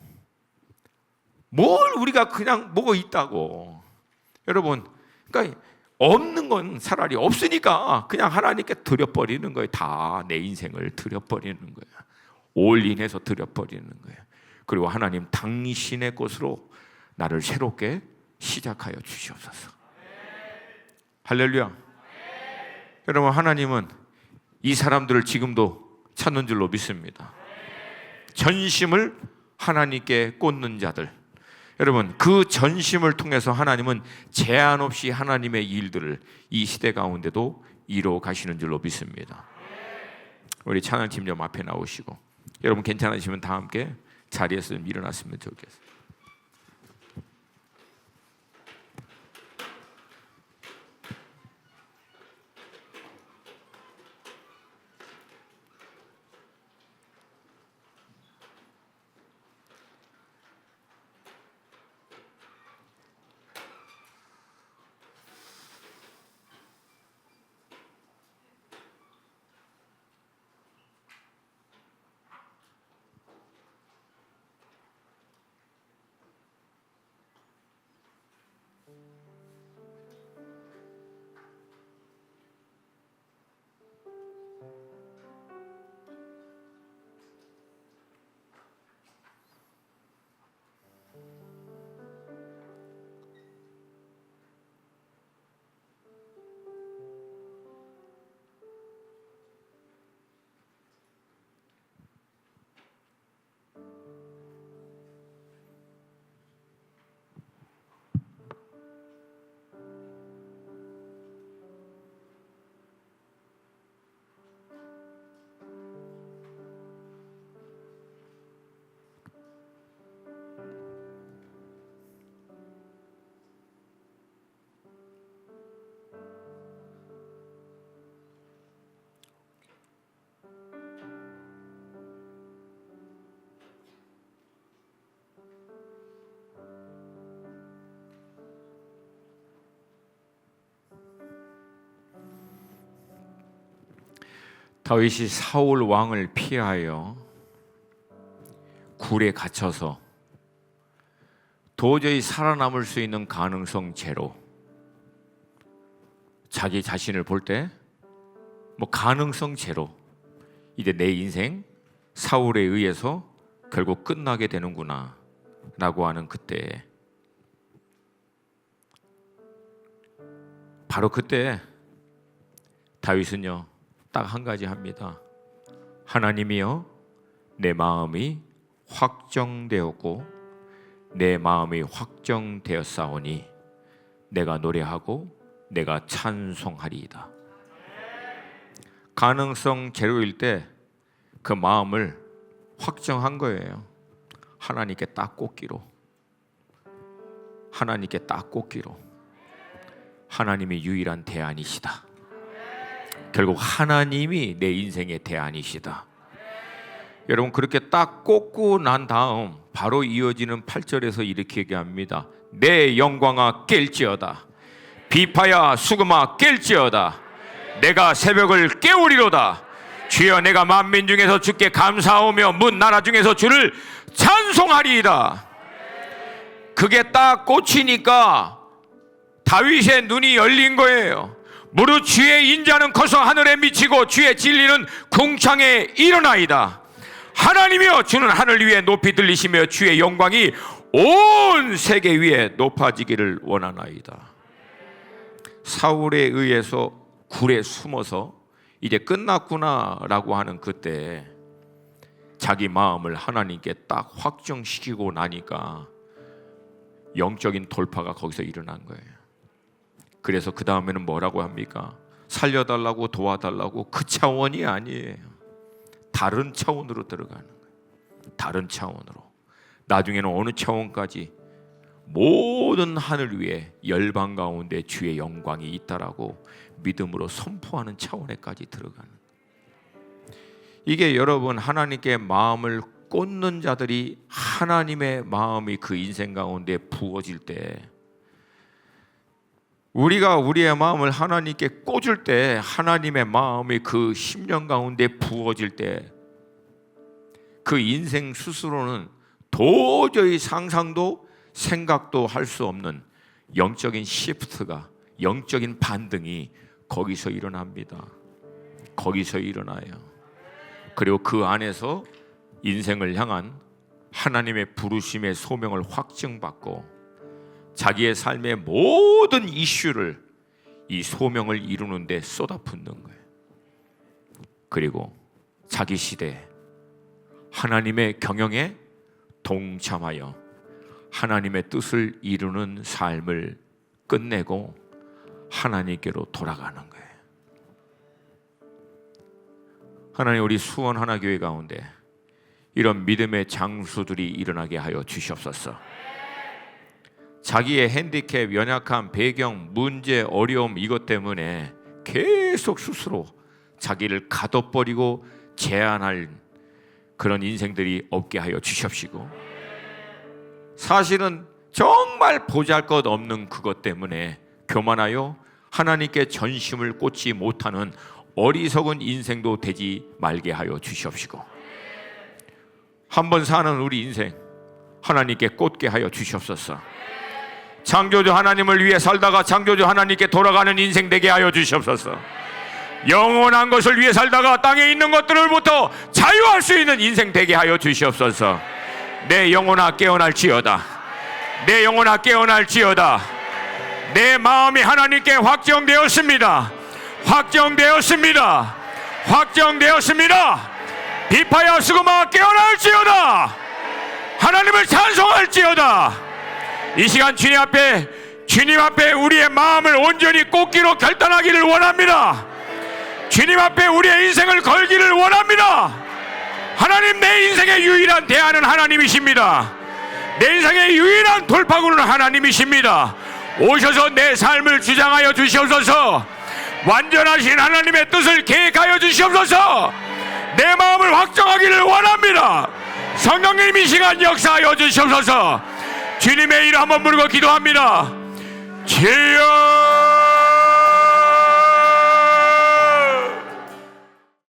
뭘 우리가 그냥 뭐가 있다고. 여러분, 그러니까 없는 건 차라리 없으니까 그냥 하나님께 드려버리는 거예요. 다 내 인생을 드려버리는 거예요. 올인해서 드려버리는 거예요. 그리고 하나님, 당신의 것으로 나를 새롭게 시작하여 주시옵소서. 할렐루야. 여러분, 하나님은 이 사람들을 지금도 찾는 줄로 믿습니다. 전심을 하나님께 꽂는 자들, 여러분, 그 전심을 통해서 하나님은 제한 없이 하나님의 일들을 이 시대 가운데도 이루어 가시는 줄로 믿습니다. 우리 찬양팀 좀 앞에 나오시고, 여러분 괜찮으시면 다 함께 자리에서 좀 일어났으면 좋겠습니다. 다윗이 사울 왕을 피하여 굴에 갇혀서 도저히 살아남을 수 있는 가능성 제로, 자기 자신을 볼 때 뭐 가능성 제로, 이제 내 인생 사울에 의해서 결국 끝나게 되는구나 라고 하는 그때, 바로 그때 다윗은요 딱 한 가지 합니다. 하나님이여, 내 마음이 확정되었고 내 마음이 확정되었사오니 내가 노래하고 내가 찬송하리이다. 가능성 제로일 때 그 마음을 확정한 거예요. 하나님께 딱 꽂기로, 하나님께 딱 꽂기로. 하나님이 유일한 대안이시다. 결국 하나님이 내 인생의 대안이시다. 여러분, 그렇게 딱 꽂고 난 다음 바로 이어지는 8절에서 이렇게 얘기합니다. 내 영광아 깰지어다, 비파야 수금아 깰지어다. 내가 새벽을 깨우리로다. 주여, 내가 만민 중에서 주께 감사하며 문 나라 중에서 주를 찬송하리이다. 그게 딱 꽂히니까 다윗의 눈이 열린 거예요. 무릇 주의 인자는 커서 하늘에 미치고 주의 진리는 궁창에 일어나이다. 하나님이여, 주는 하늘 위에 높이 들리시며 주의 영광이 온 세계 위에 높아지기를 원하나이다. 사울에 의해서 굴에 숨어서 이제 끝났구나라고 하는 그때 자기 마음을 하나님께 딱 확정시키고 나니까 영적인 돌파가 거기서 일어난 거예요. 그래서 그 다음에는 뭐라고 합니까? 살려달라고 도와달라고 그 차원이 아니에요. 다른 차원으로 들어가는 거예요. 다른 차원으로. 나중에는 어느 차원까지 모든 하늘 위에 열방 가운데 주의 영광이 있다라고 믿음으로 선포하는 차원에까지 들어가는 거예요. 이게 여러분 하나님께 마음을 꽂는 자들이 하나님의 마음이 그 인생 가운데 부어질 때, 우리가 우리의 마음을 하나님께 꽂을 때, 하나님의 마음이 그 심령 가운데 부어질 때, 그 인생 스스로는 도저히 상상도 생각도 할 수 없는 영적인 시프트가, 영적인 반등이 거기서 일어납니다. 거기서 일어나요. 그리고 그 안에서 인생을 향한 하나님의 부르심의 소명을 확증받고 자기의 삶의 모든 이슈를 이 소명을 이루는 데 쏟아붓는 거예요. 그리고 자기 시대에 하나님의 경영에 동참하여 하나님의 뜻을 이루는 삶을 끝내고 하나님께로 돌아가는 거예요. 하나님, 우리 수원 하나교회 가운데 이런 믿음의 장수들이 일어나게 하여 주시옵소서. 자기의 핸디캡, 연약함, 배경, 문제, 어려움 이것 때문에 계속 스스로 자기를 가둬버리고 제한할 그런 인생들이 없게 하여 주시옵시고, 사실은 정말 보잘것없는 그것 때문에 교만하여 하나님께 전심을 꽂지 못하는 어리석은 인생도 되지 말게 하여 주시옵시고, 한번 사는 우리 인생 하나님께 꽂게 하여 주시옵소서. 창조주 하나님을 위해 살다가 창조주 하나님께 돌아가는 인생 되게 하여 주시옵소서. 영원한 것을 위해 살다가 땅에 있는 것들로부터 자유할 수 있는 인생 되게 하여 주시옵소서. 내 영혼아 깨어날지어다. 내 영혼아 깨어날지어다. 내 마음이 하나님께 확정되었습니다. 확정되었습니다. 확정되었습니다. 비파야 스그마 깨어날지어다. 하나님을 찬송할지어다. 이 시간 주님 앞에 우리의 마음을 온전히 꽂기로 결단하기를 원합니다. 주님 앞에 우리의 인생을 걸기를 원합니다. 하나님, 내 인생의 유일한 대안은 하나님이십니다. 내 인생의 유일한 돌파구는 하나님이십니다. 오셔서 내 삶을 주장하여 주시옵소서. 완전하신 하나님의 뜻을 계획하여 주시옵소서. 내 마음을 확정하기를 원합니다. 성령님, 이 시간 역사하여 주시옵소서. 주님의 이름 한번 부르고 기도합니다. 주여